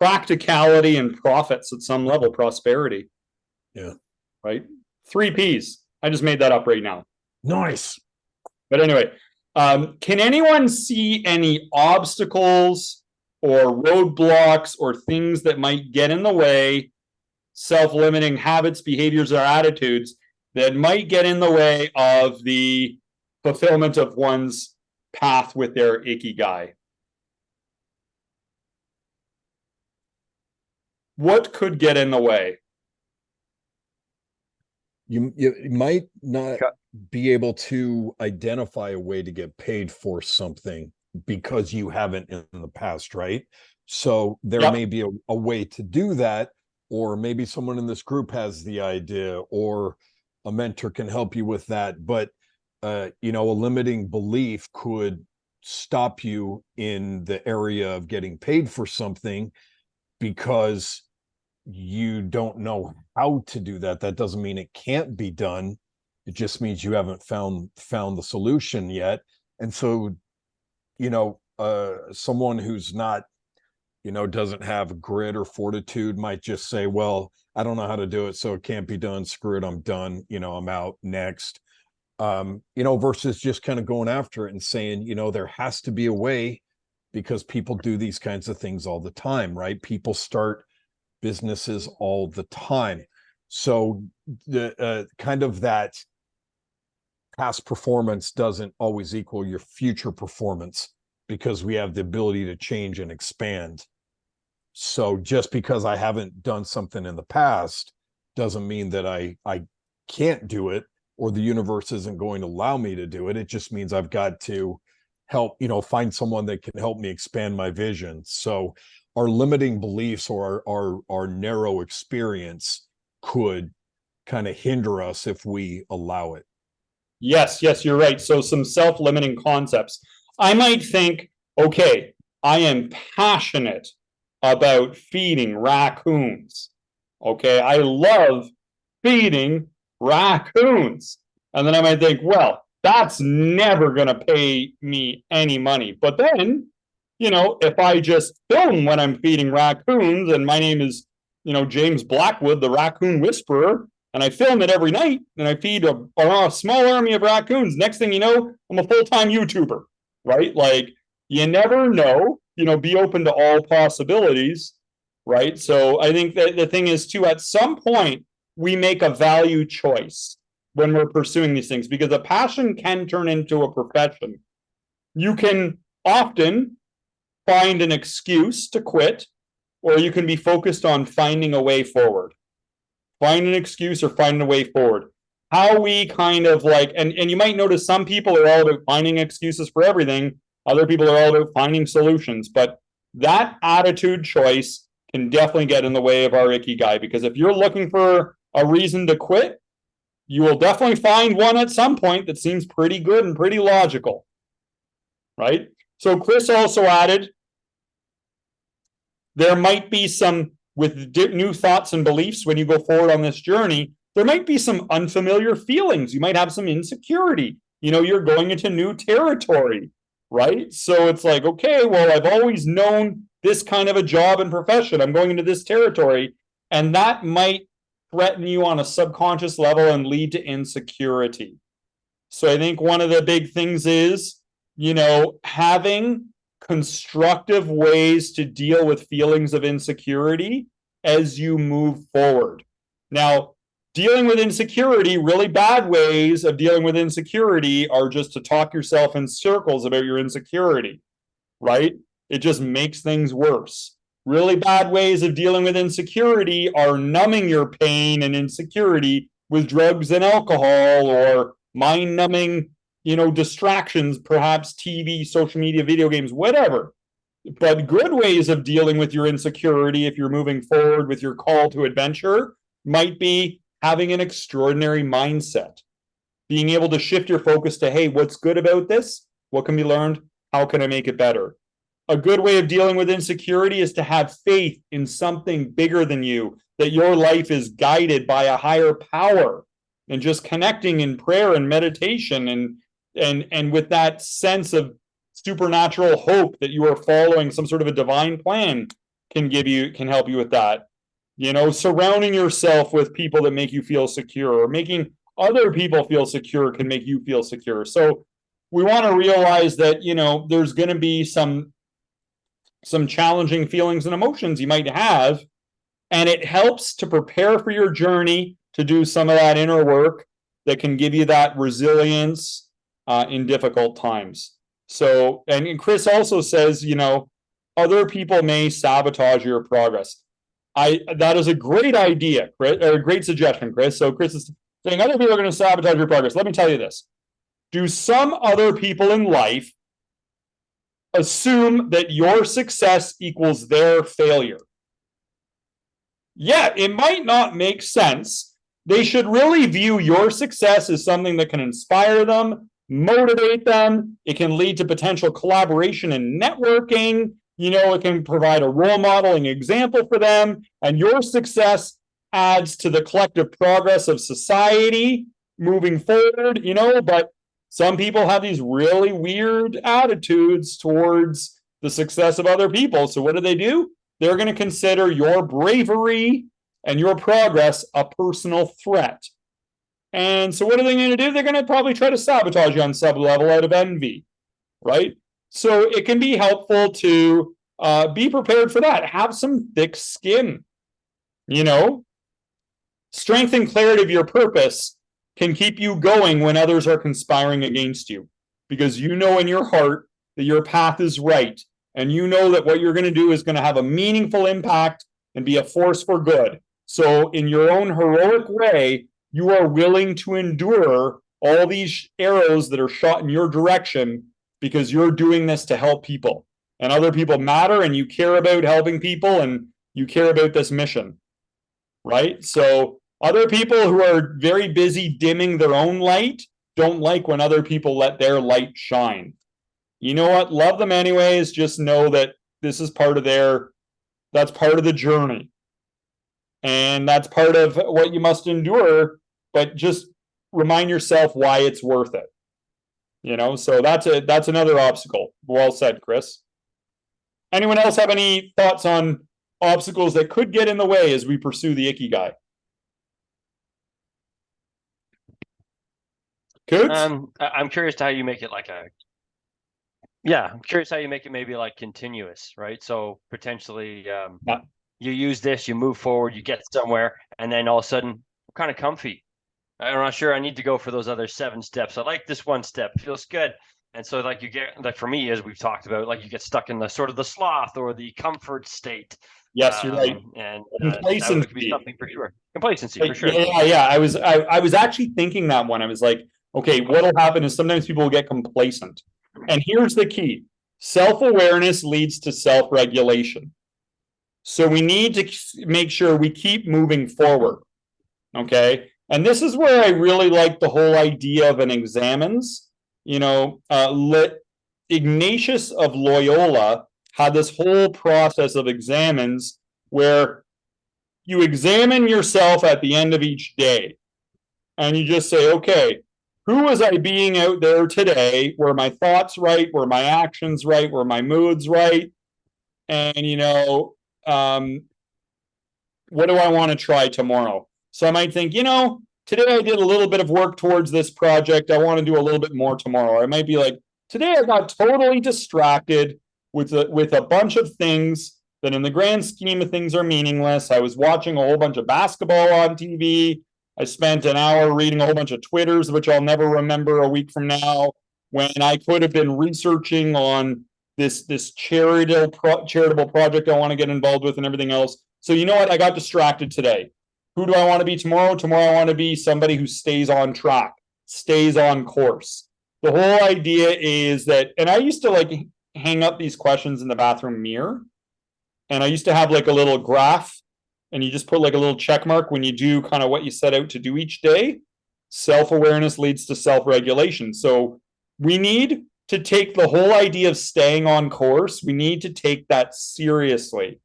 practicality, and profits at some level, prosperity. Yeah. Right? 3 Ps. I just made that up right now. Nice. But anyway, can anyone see any obstacles or roadblocks or things that might get in the way, self-limiting habits, behaviors, or attitudes that might get in the way of the fulfillment of one's path with their ikigai. What could get in the way? You might not be able to identify a way to get paid for something because you haven't in the past, right? So there may be a way to do that, or maybe someone in this group has the idea, or a mentor can help you with that. But a limiting belief could stop you in the area of getting paid for something because you don't know how to do that. That doesn't mean it can't be done. It just means you haven't found the solution yet. And so, someone who's not, doesn't have grit or fortitude might just say, well, I don't know how to do it, so it can't be done. Screw it, I'm done. I'm out next. Versus just kind of going after it and saying, there has to be a way, because people do these kinds of things all the time, right? People start businesses all the time. So the kind of that past performance doesn't always equal your future performance, because we have the ability to change and expand. So just because I haven't done something in the past doesn't mean that I can't do it, or the universe isn't going to allow me to do it. It just means I've got to help, find someone that can help me expand my vision. So our limiting beliefs or our narrow experience could kind of hinder us if we allow it. Yes, you're right. So some self-limiting concepts. I might think, okay, I am passionate about feeding raccoons. Okay, I love feeding raccoons. And then I might think, well, that's never going to pay me any money. But then, if I just film when I'm feeding raccoons, and my name is, James Blackwood, the Raccoon Whisperer, and I film it every night, and I feed a small army of raccoons, next thing you know, I'm a full-time YouTuber, right? Like, you never know, be open to all possibilities, right? So I think that the thing is, too, at some point, we make a value choice when we're pursuing these things, because a passion can turn into a profession. You can often find an excuse to quit, or you can be focused on finding a way forward. Find an excuse or find a way forward. How we kind of and you might notice some people are all about finding excuses for everything. Other people are all about finding solutions. But that attitude choice can definitely get in the way of our ikigai, because if you're looking for a reason to quit, you will definitely find one at some point that seems pretty good and pretty logical, right? So Chris also added, there might be some, with new thoughts and beliefs when you go forward on this journey, there might be some unfamiliar feelings. You might have some insecurity. You're going into new territory, right? So it's like, okay, well, I've always known this kind of a job and profession. I'm going into this territory, and that might threaten you on a subconscious level and lead to insecurity. So I think one of the big things is, having constructive ways to deal with feelings of insecurity as you move forward. Now, dealing with insecurity, really bad ways of dealing with insecurity are just to talk yourself in circles about your insecurity, right? It just makes things worse. Really bad ways of dealing with insecurity are numbing your pain and insecurity with drugs and alcohol, or mind-numbing, distractions, perhaps TV, social media, video games, whatever. But good ways of dealing with your insecurity, if you're moving forward with your call to adventure, might be having an extraordinary mindset. Being able to shift your focus to, hey, what's good about this? What can be learned? How can I make it better? A good way of dealing with insecurity is to have faith in something bigger than you, that your life is guided by a higher power, and just connecting in prayer and meditation and with that sense of supernatural hope that you are following some sort of a divine plan can help you with that. Surrounding yourself with people that make you feel secure, or making other people feel secure, can make you feel secure. So we want to realize that, there's going to be some some challenging feelings and emotions you might have. And it helps to prepare for your journey to do some of that inner work that can give you that resilience in difficult times. So, and Chris also says, other people may sabotage your progress. That is a great idea, Chris, or a great suggestion, Chris. So Chris is saying other people are going to sabotage your progress. Let me tell you this. Do some other people in life assume that your success equals their failure? Yeah, it might not make sense. They should really view your success as something that can inspire them, motivate them. It can lead to potential collaboration and networking. It can provide a role modeling example for them. And your success adds to the collective progress of society moving forward, but some people have these really weird attitudes towards the success of other people. So what do? They're going to consider your bravery and your progress a personal threat. And so what are they going to do? They're going to probably try to sabotage you on some level out of envy, right? So it can be helpful to be prepared for that. Have some thick skin, Strength and clarity of your purpose can keep you going when others are conspiring against you, because you know in your heart that your path is right. And you know that what you're going to do is going to have a meaningful impact and be a force for good. So in your own heroic way, you are willing to endure all these arrows that are shot in your direction because you're doing this to help people. And other people matter, and you care about helping people, and you care about this mission, right? So other people who are very busy dimming their own light don't like when other people let their light shine. You know what? Love them anyways. Just know that this is that's part of the journey. And that's part of what you must endure, but just remind yourself why it's worth it. So that's another obstacle. Well said, Chris. Anyone else have any thoughts on obstacles that could get in the way as we pursue the Ikigai? Coots? I'm curious to how you make it I'm curious how you make it maybe like continuous, right? So potentially you use this, you move forward, you get somewhere, and then all of a sudden, I'm kind of comfy. I'm not sure I need to go for those other 7 steps. I like this one step, feels good. And so you get, for me, as we've talked about, you get stuck in the sort of the sloth or the comfort state. Yes, you're right. And complacency. That would be something for sure. Complacency, for sure. Yeah. I was actually thinking that one. I was like, okay, what'll happen is sometimes people will get complacent. And here's the key. Self-awareness leads to self-regulation. So we need to make sure we keep moving forward. Okay. And this is where I really like the whole idea of an examines. Ignatius of Loyola had this whole process of examines where you examine yourself at the end of each day. And you just say, okay, who was I being out there today? Were my thoughts right? Were my actions right? Were my moods right? And, what do I want to try tomorrow? So I might think, today I did a little bit of work towards this project. I want to do a little bit more tomorrow. Or I might be like, today I got totally distracted with a bunch of things that in the grand scheme of things are meaningless. I was watching a whole bunch of basketball on TV. I spent an hour reading a whole bunch of Twitters, which I'll never remember a week from now, when I could have been researching on this charitable project I want to get involved with and everything else. So you know what? I got distracted today. Who do I want to be tomorrow? Tomorrow I want to be somebody who stays on track, stays on course. The whole idea is that, and I used to hang up these questions in the bathroom mirror. And I used to have a little graph, and you just put a little check mark when you do kind of what you set out to do each day. Self-awareness leads to self-regulation. So we need to take the whole idea of staying on course. We need to take that seriously,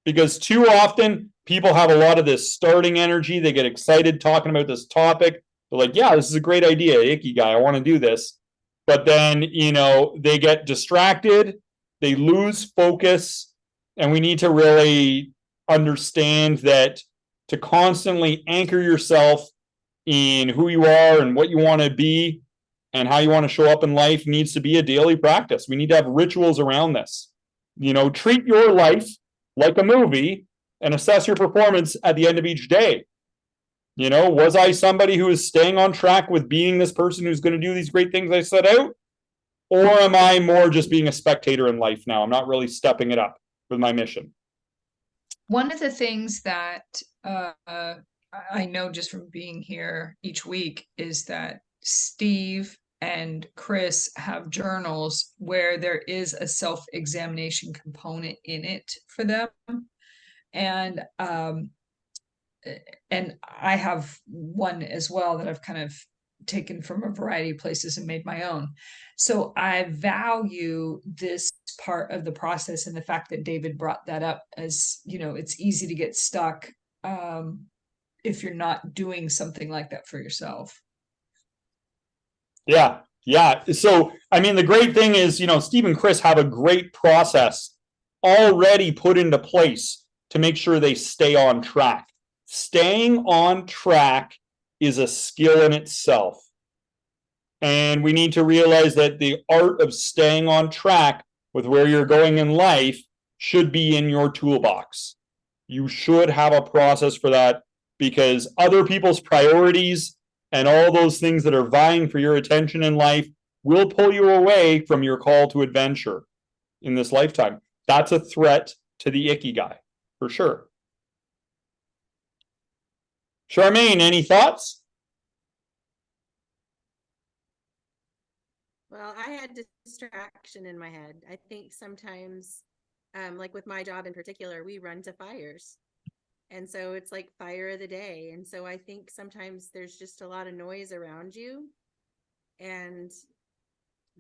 because too often people have a lot of this starting energy. They get excited talking about this topic. They're like, yeah, this is a great idea, Ikigai, I want to do this. But then, they get distracted, they lose focus, and we need to really understand that to constantly anchor yourself in who you are and what you want to be and how you want to show up in life needs to be a daily practice. We need to have rituals around this. treat your life like a movie and assess your performance at the end of each day. Was I somebody who is staying on track with being this person who's going to do these great things I set out? Or am I more just being a spectator in life now? I'm not really stepping it up with my mission. One of the things that I know just from being here each week is that Steve and Chris have journals where there is a self-examination component in it for them. And I have one as well that I've kind of taken from a variety of places and made my own. So I value this part of the process, and the fact that David brought that up, as it's easy to get stuck if you're not doing something like that for yourself. Yeah. So, the great thing is, Steve and Chris have a great process already put into place to make sure they stay on track. Staying on track is a skill in itself. And we need to realize that the art of staying on track with where you're going in life should be in your toolbox. You should have a process for that, because other people's priorities and all those things that are vying for your attention in life will pull you away from your call to adventure in this lifetime. That's a threat to the Ikigai, for sure. Charmaine, any thoughts? Well, I had distraction in my head. I think sometimes, like with my job in particular, we run to fires. And so it's like fire of the day. And so I think sometimes there's just a lot of noise around you. And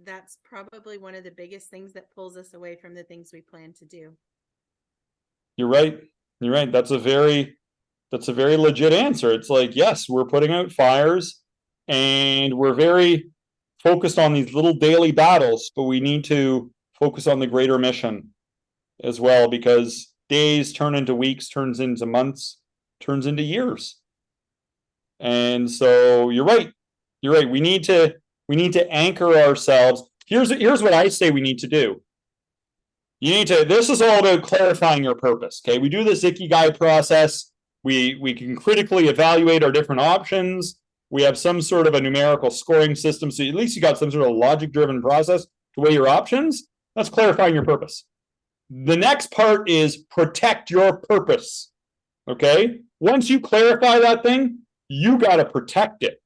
that's probably one of the biggest things that pulls us away from the things we plan to do. You're right. That's a very legit answer. It's like, yes, we're putting out fires and we're very focused on these little daily battles, but we need to focus on the greater mission as well, because days turn into weeks, turns into months, turns into years. And so you're right. We need to anchor ourselves. Here's what I say we need to do. This is all about clarifying your purpose. Okay. We do this Ikigai process. We can critically evaluate our different options. We have some sort of a numerical scoring system. So at least you got some sort of logic-driven process to weigh your options. That's clarifying your purpose. The next part is protect your purpose. Okay. Once you clarify that thing, you got to protect it,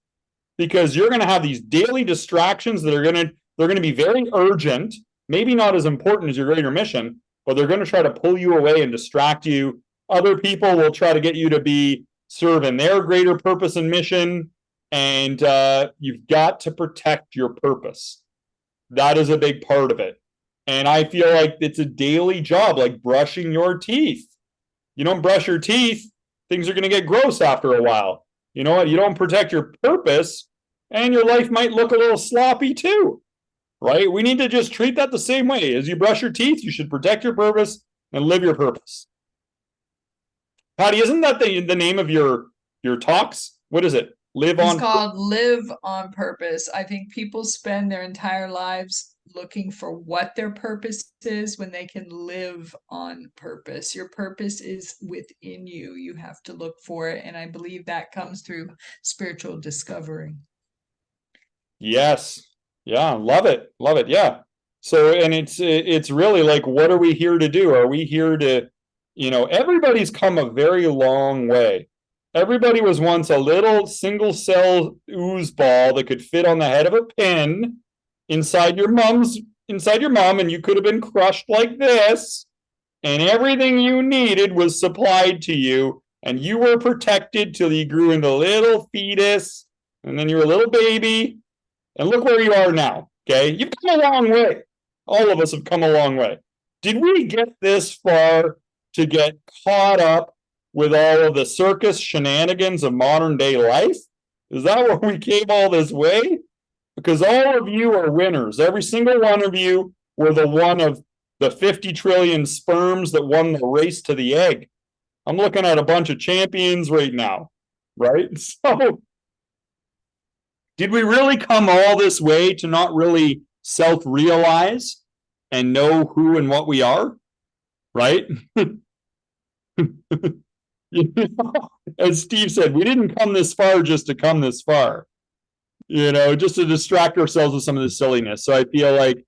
because you're going to have these daily distractions that they're going to be very urgent, maybe not as important as your greater mission, but they're going to try to pull you away and distract you. Other people will try to get you to be serving their greater purpose and mission, and you've got to protect your purpose. That is a big part of it. And I feel like it's a daily job, like brushing your teeth. You don't brush your teeth, things are going to get gross after a while. You know what? You don't protect your purpose, and your life might look a little sloppy too, right? We need to just treat that the same way. As you brush your teeth, you should protect your purpose and live your purpose. Patty, isn't that the name of your talks? What is it? It's called Live on Purpose. I think people spend their entire lives looking for what their purpose is when they can live on purpose. Your purpose is within you. You have to look for it. And I believe that comes through spiritual discovery. Yes. Yeah. Love it. Yeah. So, and it's really like, what are we here to do? Are we here to, everybody's come a very long way. Everybody was once a little single cell ooze ball that could fit on the head of a pin inside your mom, and you could have been crushed like this, and everything you needed was supplied to you, and you were protected till you grew into a little fetus, and then you're a little baby, and look where you are now. Okay, you've come a long way. All of us have come a long way. Did we get this far to get caught up with all of the circus shenanigans of modern day life? Is that where we came all this way? Because all of you are winners. Every single one of you were the one of the 50 trillion sperms that won the race to the egg. I'm looking at a bunch of champions right now, right? So, did we really come all this way to not really self-realize and know who and what we are? right? You know, as Steve said, we didn't come this far just to come this far, just to distract ourselves with some of the silliness. So I feel like,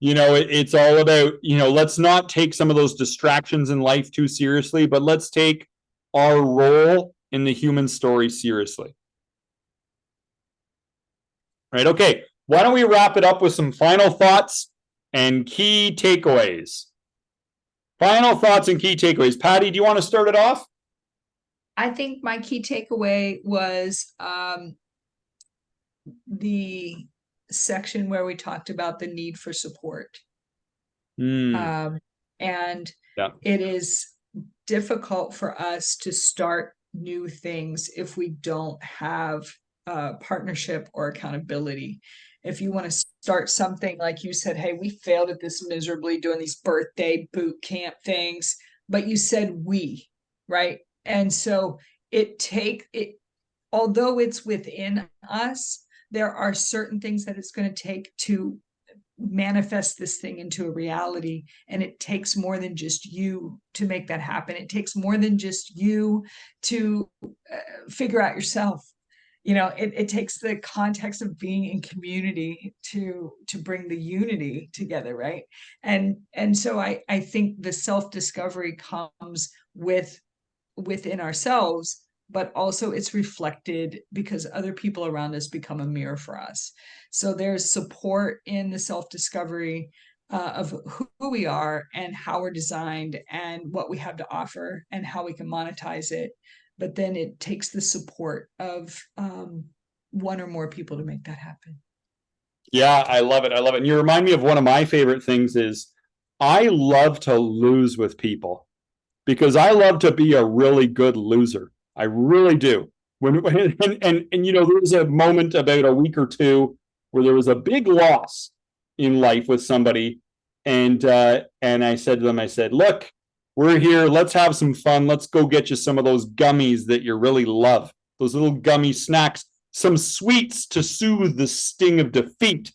it's all about, let's not take some of those distractions in life too seriously, but let's take our role in the human story seriously. Right? Okay. Why don't we wrap it up with some final thoughts and key takeaways? Final thoughts and key takeaways. Patty, do you want to start it off? I think my key takeaway was the section where we talked about the need for support. And Yeah. it is difficult for us to start new things if we don't have partnership or accountability. If you want to start something, like you said, hey, we failed at this miserably doing these birthday boot camp things, but you said we, right? And so although it's within us, there are certain things that it's going to take to manifest this thing into a reality. And it takes more than just you to make that happen. It takes more than just you to figure out yourself. It takes the context of being in community to bring the unity together, right? And so I think the self-discovery comes within ourselves, but also it's reflected because other people around us become a mirror for us. So there's support in the self-discovery of who we are and how we're designed and what we have to offer and how we can monetize it. But then it takes the support of one or more people to make that happen. Yeah, I love it. I love it. And you remind me of one of my favorite things is I love to lose with people because I love to be a really good loser. I really do. There was a moment about a week or two where there was a big loss in life with somebody. And I said to them, look, we're here. Let's have some fun. Let's go get you some of those gummies that you really love. Those little gummy snacks, some sweets to soothe the sting of defeat.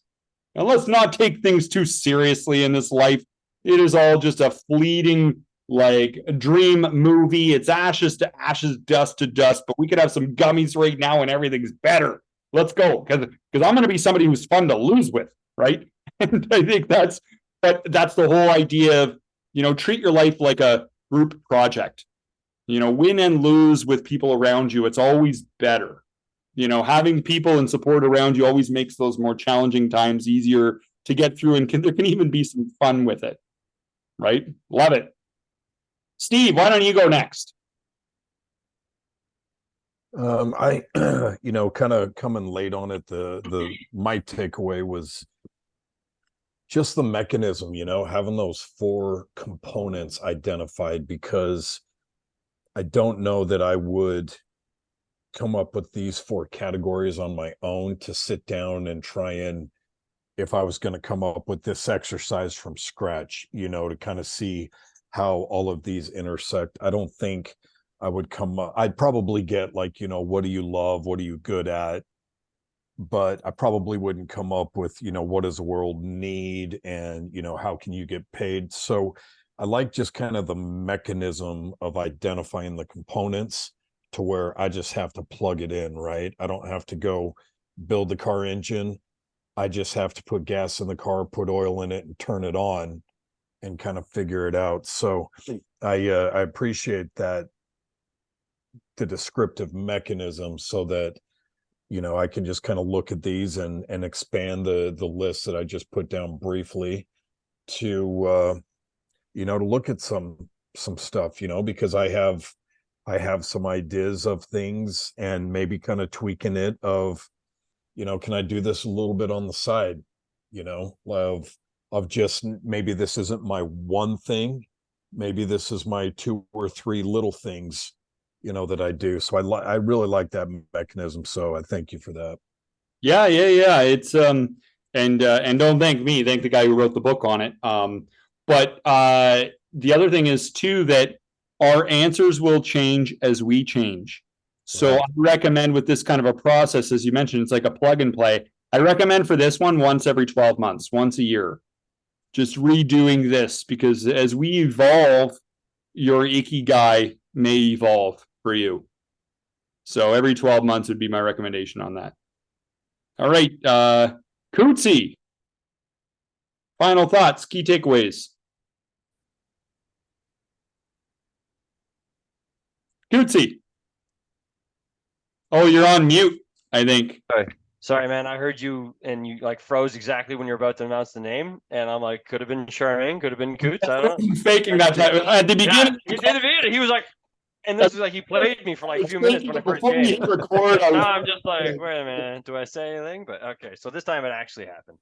And let's not take things too seriously in this life. It is all just a fleeting, like a dream movie. It's ashes to ashes, dust to dust, but we could have some gummies right now and everything's better. Let's go. Because I'm going to be somebody who's fun to lose with, right? And I think that's the whole idea of, treat your life like a group project. Win and lose with people around you. It's always better. Having people and support around you always makes those more challenging times easier to get through, and there can even be some fun with it, right? Love it. Steve, why don't you go next? I kind of coming late on it, my takeaway was just the mechanism, having those 4 components identified, because I don't know that I would come up with these 4 categories on my own to sit down and try and, if I was going to come up with this exercise from scratch, to kind of see how all of these intersect. I don't think I would I'd probably get like, what do you love? What are you good at? But I probably wouldn't come up with, what does the world need? And, how can you get paid? So I like just kind of the mechanism of identifying the components to where I just have to plug it in, right? I don't have to go build the car engine. I just have to put gas in the car, put oil in it, and turn it on and kind of figure it out. So I appreciate that, the descriptive mechanism, so that, I can just kind of look at these and expand the list that I just put down briefly to, to look at some stuff, because I have some ideas of things and maybe kind of tweaking it of, can I do this a little bit on the side, of just, maybe this isn't my one thing. Maybe this is my 2 or 3 little things, that I do. So I really like that mechanism. So I thank you for that. Yeah. It's and don't thank me, thank the guy who wrote the book on it. But the other thing is too that our answers will change as we change. So Right. I recommend with this kind of a process, as you mentioned, it's like a plug and play. I recommend for this one once every 12 months, once a year. just redoing this, because as we evolve, your Ikigai may evolve for you. So every 12 months would be my recommendation on that. All right, Kootsie. Final thoughts, key takeaways. Kootsie. Oh, you're on mute, I think. Sorry, man. I heard you and you like froze exactly when you're about to announce the name, and I'm like, could have been Charmaine, could have been Coots. I don't know. Faking that time. At the beginning. Yeah, he did it. He was like, and this is like he played me for like a few minutes when I first Before came. you hit record, I was Now I'm just like, wait a minute, do I say anything? But okay, so this time it actually happened.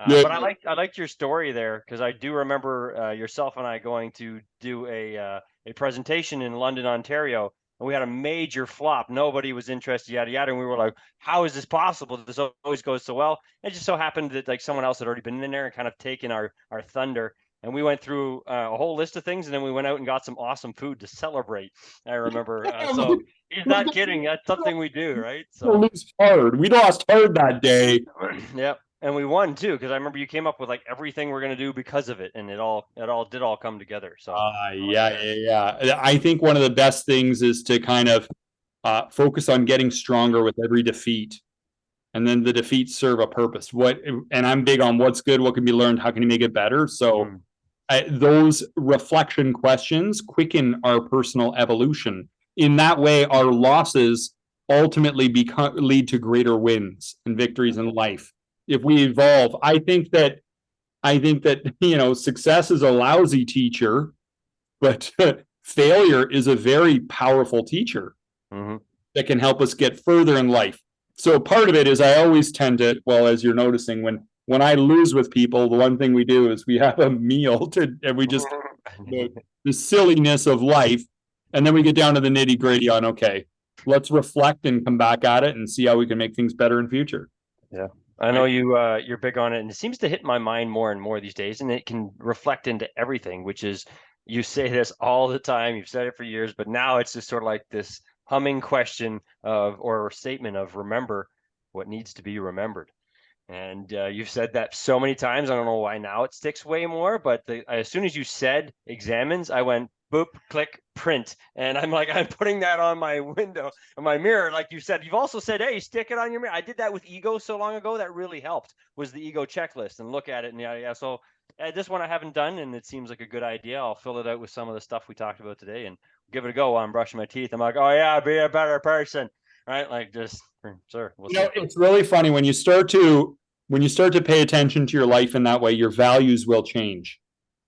Yeah. But I liked your story there, because I do remember yourself and I going to do a presentation in London, Ontario, and we had a major flop. Nobody was interested, yada yada, and we were like, how is this possible? This always goes so well. It just so happened that like someone else had already been in there and kind of taken our thunder. And we went through a whole list of things, and then we went out and got some awesome food to celebrate. I remember. So he's not kidding. That's something we do, right? So lose hard. We lost hard that day. Yep. And we won too, because I remember you came up with like everything we're gonna do because of it, and it all did come together. So Yeah. I think one of the best things is to kind of focus on getting stronger with every defeat, and then the defeats serve a purpose. And I'm big on what's good, what can be learned, how can you make it better. So those reflection questions quicken our personal evolution. In that way, our losses ultimately lead to greater wins and victories in life. If we evolve, I think that success is a lousy teacher, but failure is a very powerful teacher that can help us get further in life. So part of it is I always tend to, well, as you're noticing, when I lose with people, the one thing we do is we have a meal and we just the silliness of life, and then we get down to the nitty gritty on, okay, let's reflect and come back at it and see how we can make things better in future. Yeah. I know you're big on it, and it seems to hit my mind more and more these days, and it can reflect into everything, which is, you say this all the time, you've said it for years, but now it's just sort of like this humming question or statement of remember what needs to be remembered. And you've said that so many times. I don't know why now it sticks way more, but as soon as you said examines, I went boop, click, print. And I'm like, I'm putting that on my window, on my mirror. Like you said, you've also said, hey, stick it on your mirror. I did that with ego so long ago. That really helped, was the ego checklist, and look at it. And yeah. So this one I haven't done, and it seems like a good idea. I'll fill it out with some of the stuff we talked about today and give it a go while I'm brushing my teeth. I'm like, oh yeah, be a better person. Right? Like just, sure. It's really funny when you start to pay attention to your life in that way, your values will change.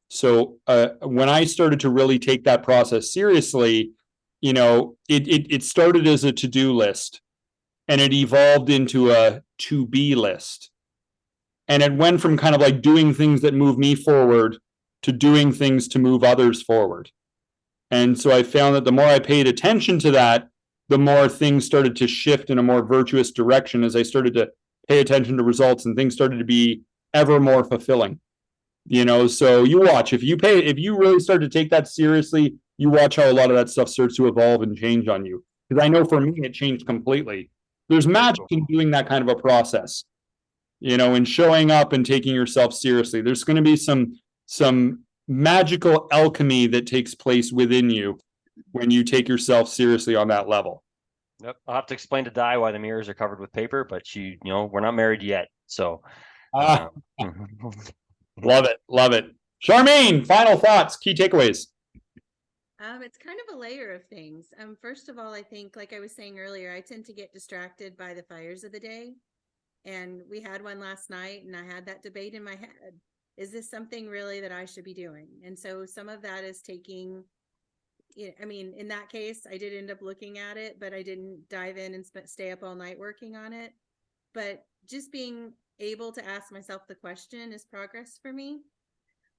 So when I started to really take that process seriously, it started as a to-do list, and it evolved into a to-be list. And it went from kind of like doing things that move me forward to doing things to move others forward. And so I found that the more I paid attention to that, the more things started to shift in a more virtuous direction as I started to pay attention to results, and things started to be ever more fulfilling. So you watch, if you really start to take that seriously, you watch how a lot of that stuff starts to evolve and change on you. Because I know for me, it changed completely. There's magic in doing that kind of a process, and showing up and taking yourself seriously. There's going to be some magical alchemy that takes place within you when you take yourself seriously on that level. Yep. I'll have to explain to Di why the mirrors are covered with paper, but we're not married yet. So love it. Charmaine, final thoughts, key takeaways. It's kind of a layer of things. First of all, I think, like I was saying earlier, I tend to get distracted by the fires of the day. And we had one last night, and I had that debate in my head. Is this something really that I should be doing? And so some of that is taking, in that case, I did end up looking at it, but I didn't dive in and stay up all night working on it. But just being able to ask myself the question is progress for me.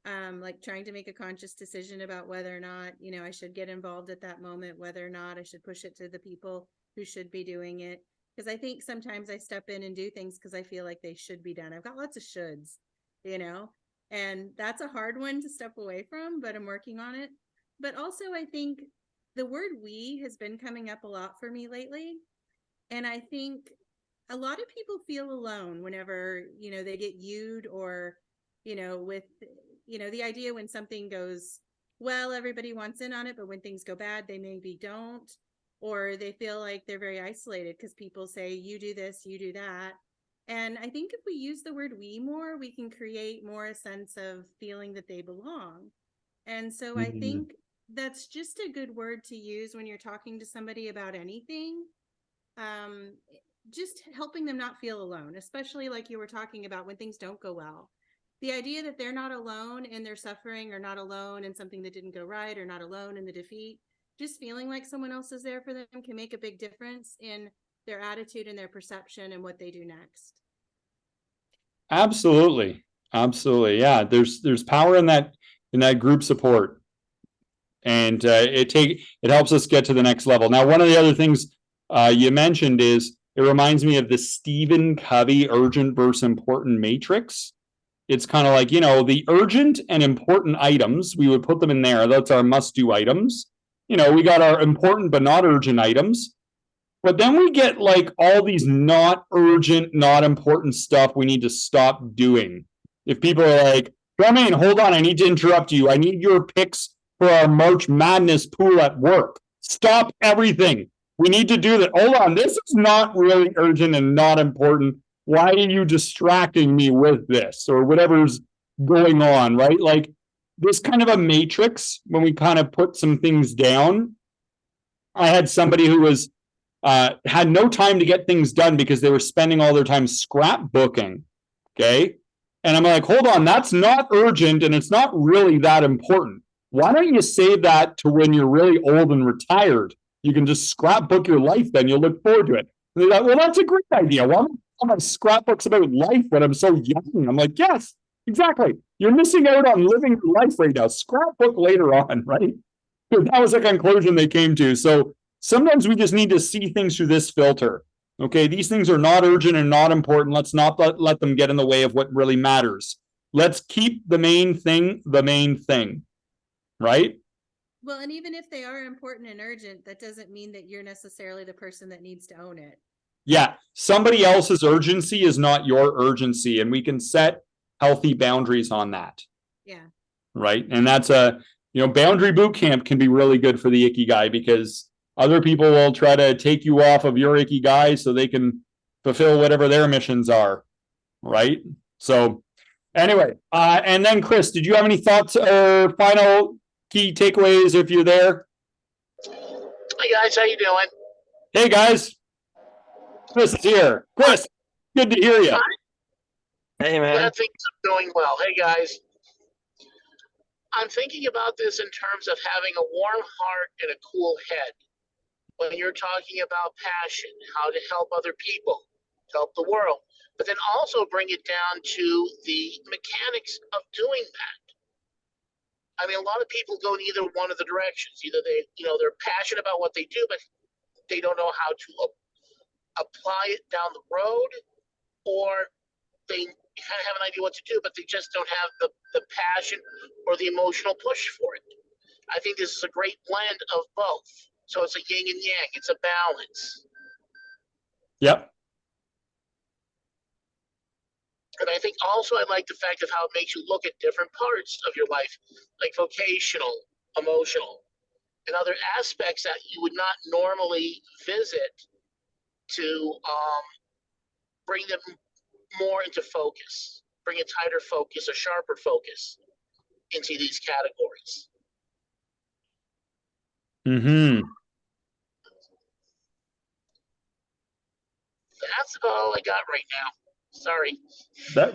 Like trying to make a conscious decision about whether or not, I should get involved at that moment, whether or not I should push it to the people who should be doing it. Because I think sometimes I step in and do things because I feel like they should be done. I've got lots of shoulds, and that's a hard one to step away from, but I'm working on it. But also I think the word we has been coming up a lot for me lately. And I think a lot of people feel alone whenever, they get you'd or, with the idea when something goes well, everybody wants in on it, but when things go bad, they maybe don't, or they feel like they're very isolated because people say, you do this, you do that. And I think if we use the word we more, we can create more a sense of feeling that they belong. And so I think that's just a good word to use when you're talking to somebody about anything. Just helping them not feel alone, especially like you were talking about when things don't go well. The idea that they're not alone in their suffering, or not alone in something that didn't go right, or not alone in the defeat, just feeling like someone else is there for them can make a big difference in their attitude and their perception and what they do next. Absolutely. Absolutely. Yeah. There's power in that group support. And it helps us get to the next level. Now, one of the other things you mentioned is it reminds me of the Stephen Covey urgent versus important matrix. It's kind of like, the urgent and important items, we would put them in there. That's our must-do items. We got our important but not urgent items. But then we get like all these not urgent, not important stuff we need to stop doing. If people are like, Charmaine, hold on, I need to interrupt you. I need your picks for our March Madness pool at work. Stop everything. We need to do that. Hold on, this is not really urgent and not important. Why are you distracting me with this or whatever's going on, right? Like this kind of a matrix when we kind of put some things down. I had somebody who was had no time to get things done because they were spending all their time scrapbooking. Okay. And I'm like, hold on, that's not urgent and it's not really that important. Why don't you save that to when you're really old and retired? You can just scrapbook your life, then you'll look forward to it. And they're like, well, that's a great idea. Why don't I have scrapbooks about life when I'm so young? I'm like, yes, exactly. You're missing out on living your life right now. Scrapbook later on, right? So that was the conclusion they came to. So sometimes we just need to see things through this filter. Okay, these things are not urgent and not important. Let's not let them get in the way of what really matters. Let's keep the main thing, right? Well, and even if they are important and urgent, that doesn't mean that you're necessarily the person that needs to own it. Yeah, somebody else's urgency is not your urgency, and we can set healthy boundaries on that. Yeah. Right, and that's boundary boot camp can be really good for the Ikigai because other people will try to take you off of your Ikigai so they can fulfill whatever their missions are, right? So anyway, and then Chris, did you have any thoughts or final key takeaways if you're there? Hey guys, how you doing? Hey guys, Chris is here. Chris, good to hear you. Hey, man. Glad things are going well. Hey guys, I'm thinking about this in terms of having a warm heart and a cool head. When you're talking about passion, how to help other people, to help the world, but then also bring it down to the mechanics of doing that. I mean, a lot of people go in either one of the directions. Either they're passionate about what they do, but they don't know how to apply it down the road, or they kind of have an idea what to do, but they just don't have the passion or the emotional push for it. I think this is a great blend of both. So it's a yin and yang. It's a balance. Yep. And I think also I like the fact of how it makes you look at different parts of your life, like vocational, emotional, and other aspects that you would not normally visit to bring them more into focus, bring a tighter focus, a sharper focus into these categories. Mm-hmm. That's all I got right now. Sorry.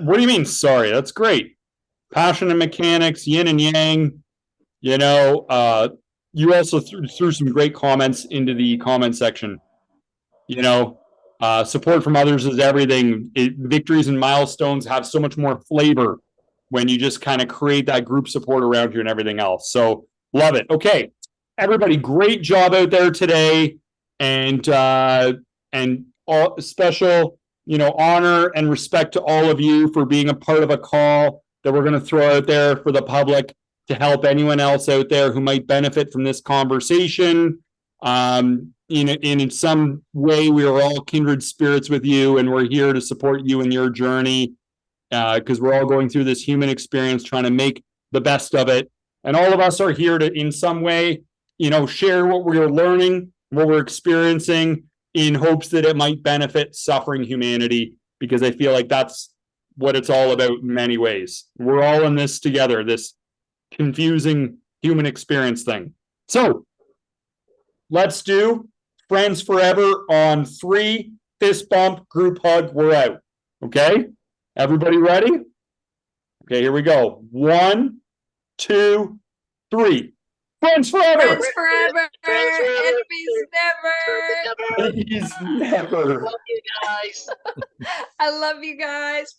What do you mean? Sorry, that's great. Passion and mechanics, yin and yang. You also threw some great comments into the comment section. Support from others is everything. Victories and milestones have so much more flavor when you just kind of create that group support around you and everything else. So love it. Okay, everybody, great job out there today, and all special honor and respect to all of you for being a part of a call that we're going to throw out there for the public to help anyone else out there who might benefit from this conversation. In some way, we are all kindred spirits with you, and we're here to support you in your journey because we're all going through this human experience, trying to make the best of it. And all of us are here to, in some way, share what we're learning, what we're experiencing, in hopes that it might benefit suffering humanity, because I feel like that's what it's all about in many ways. We're all in this together, this confusing human experience thing. So let's do friends forever on 3. Fist bump, group hug, we're out. Okay? Everybody ready? Okay, here we go. 1, 2, 3. Friends forever! Friends forever, Friends forever. enemies never. Enemies never. Love you guys. I love you guys.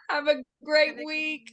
Have a great week.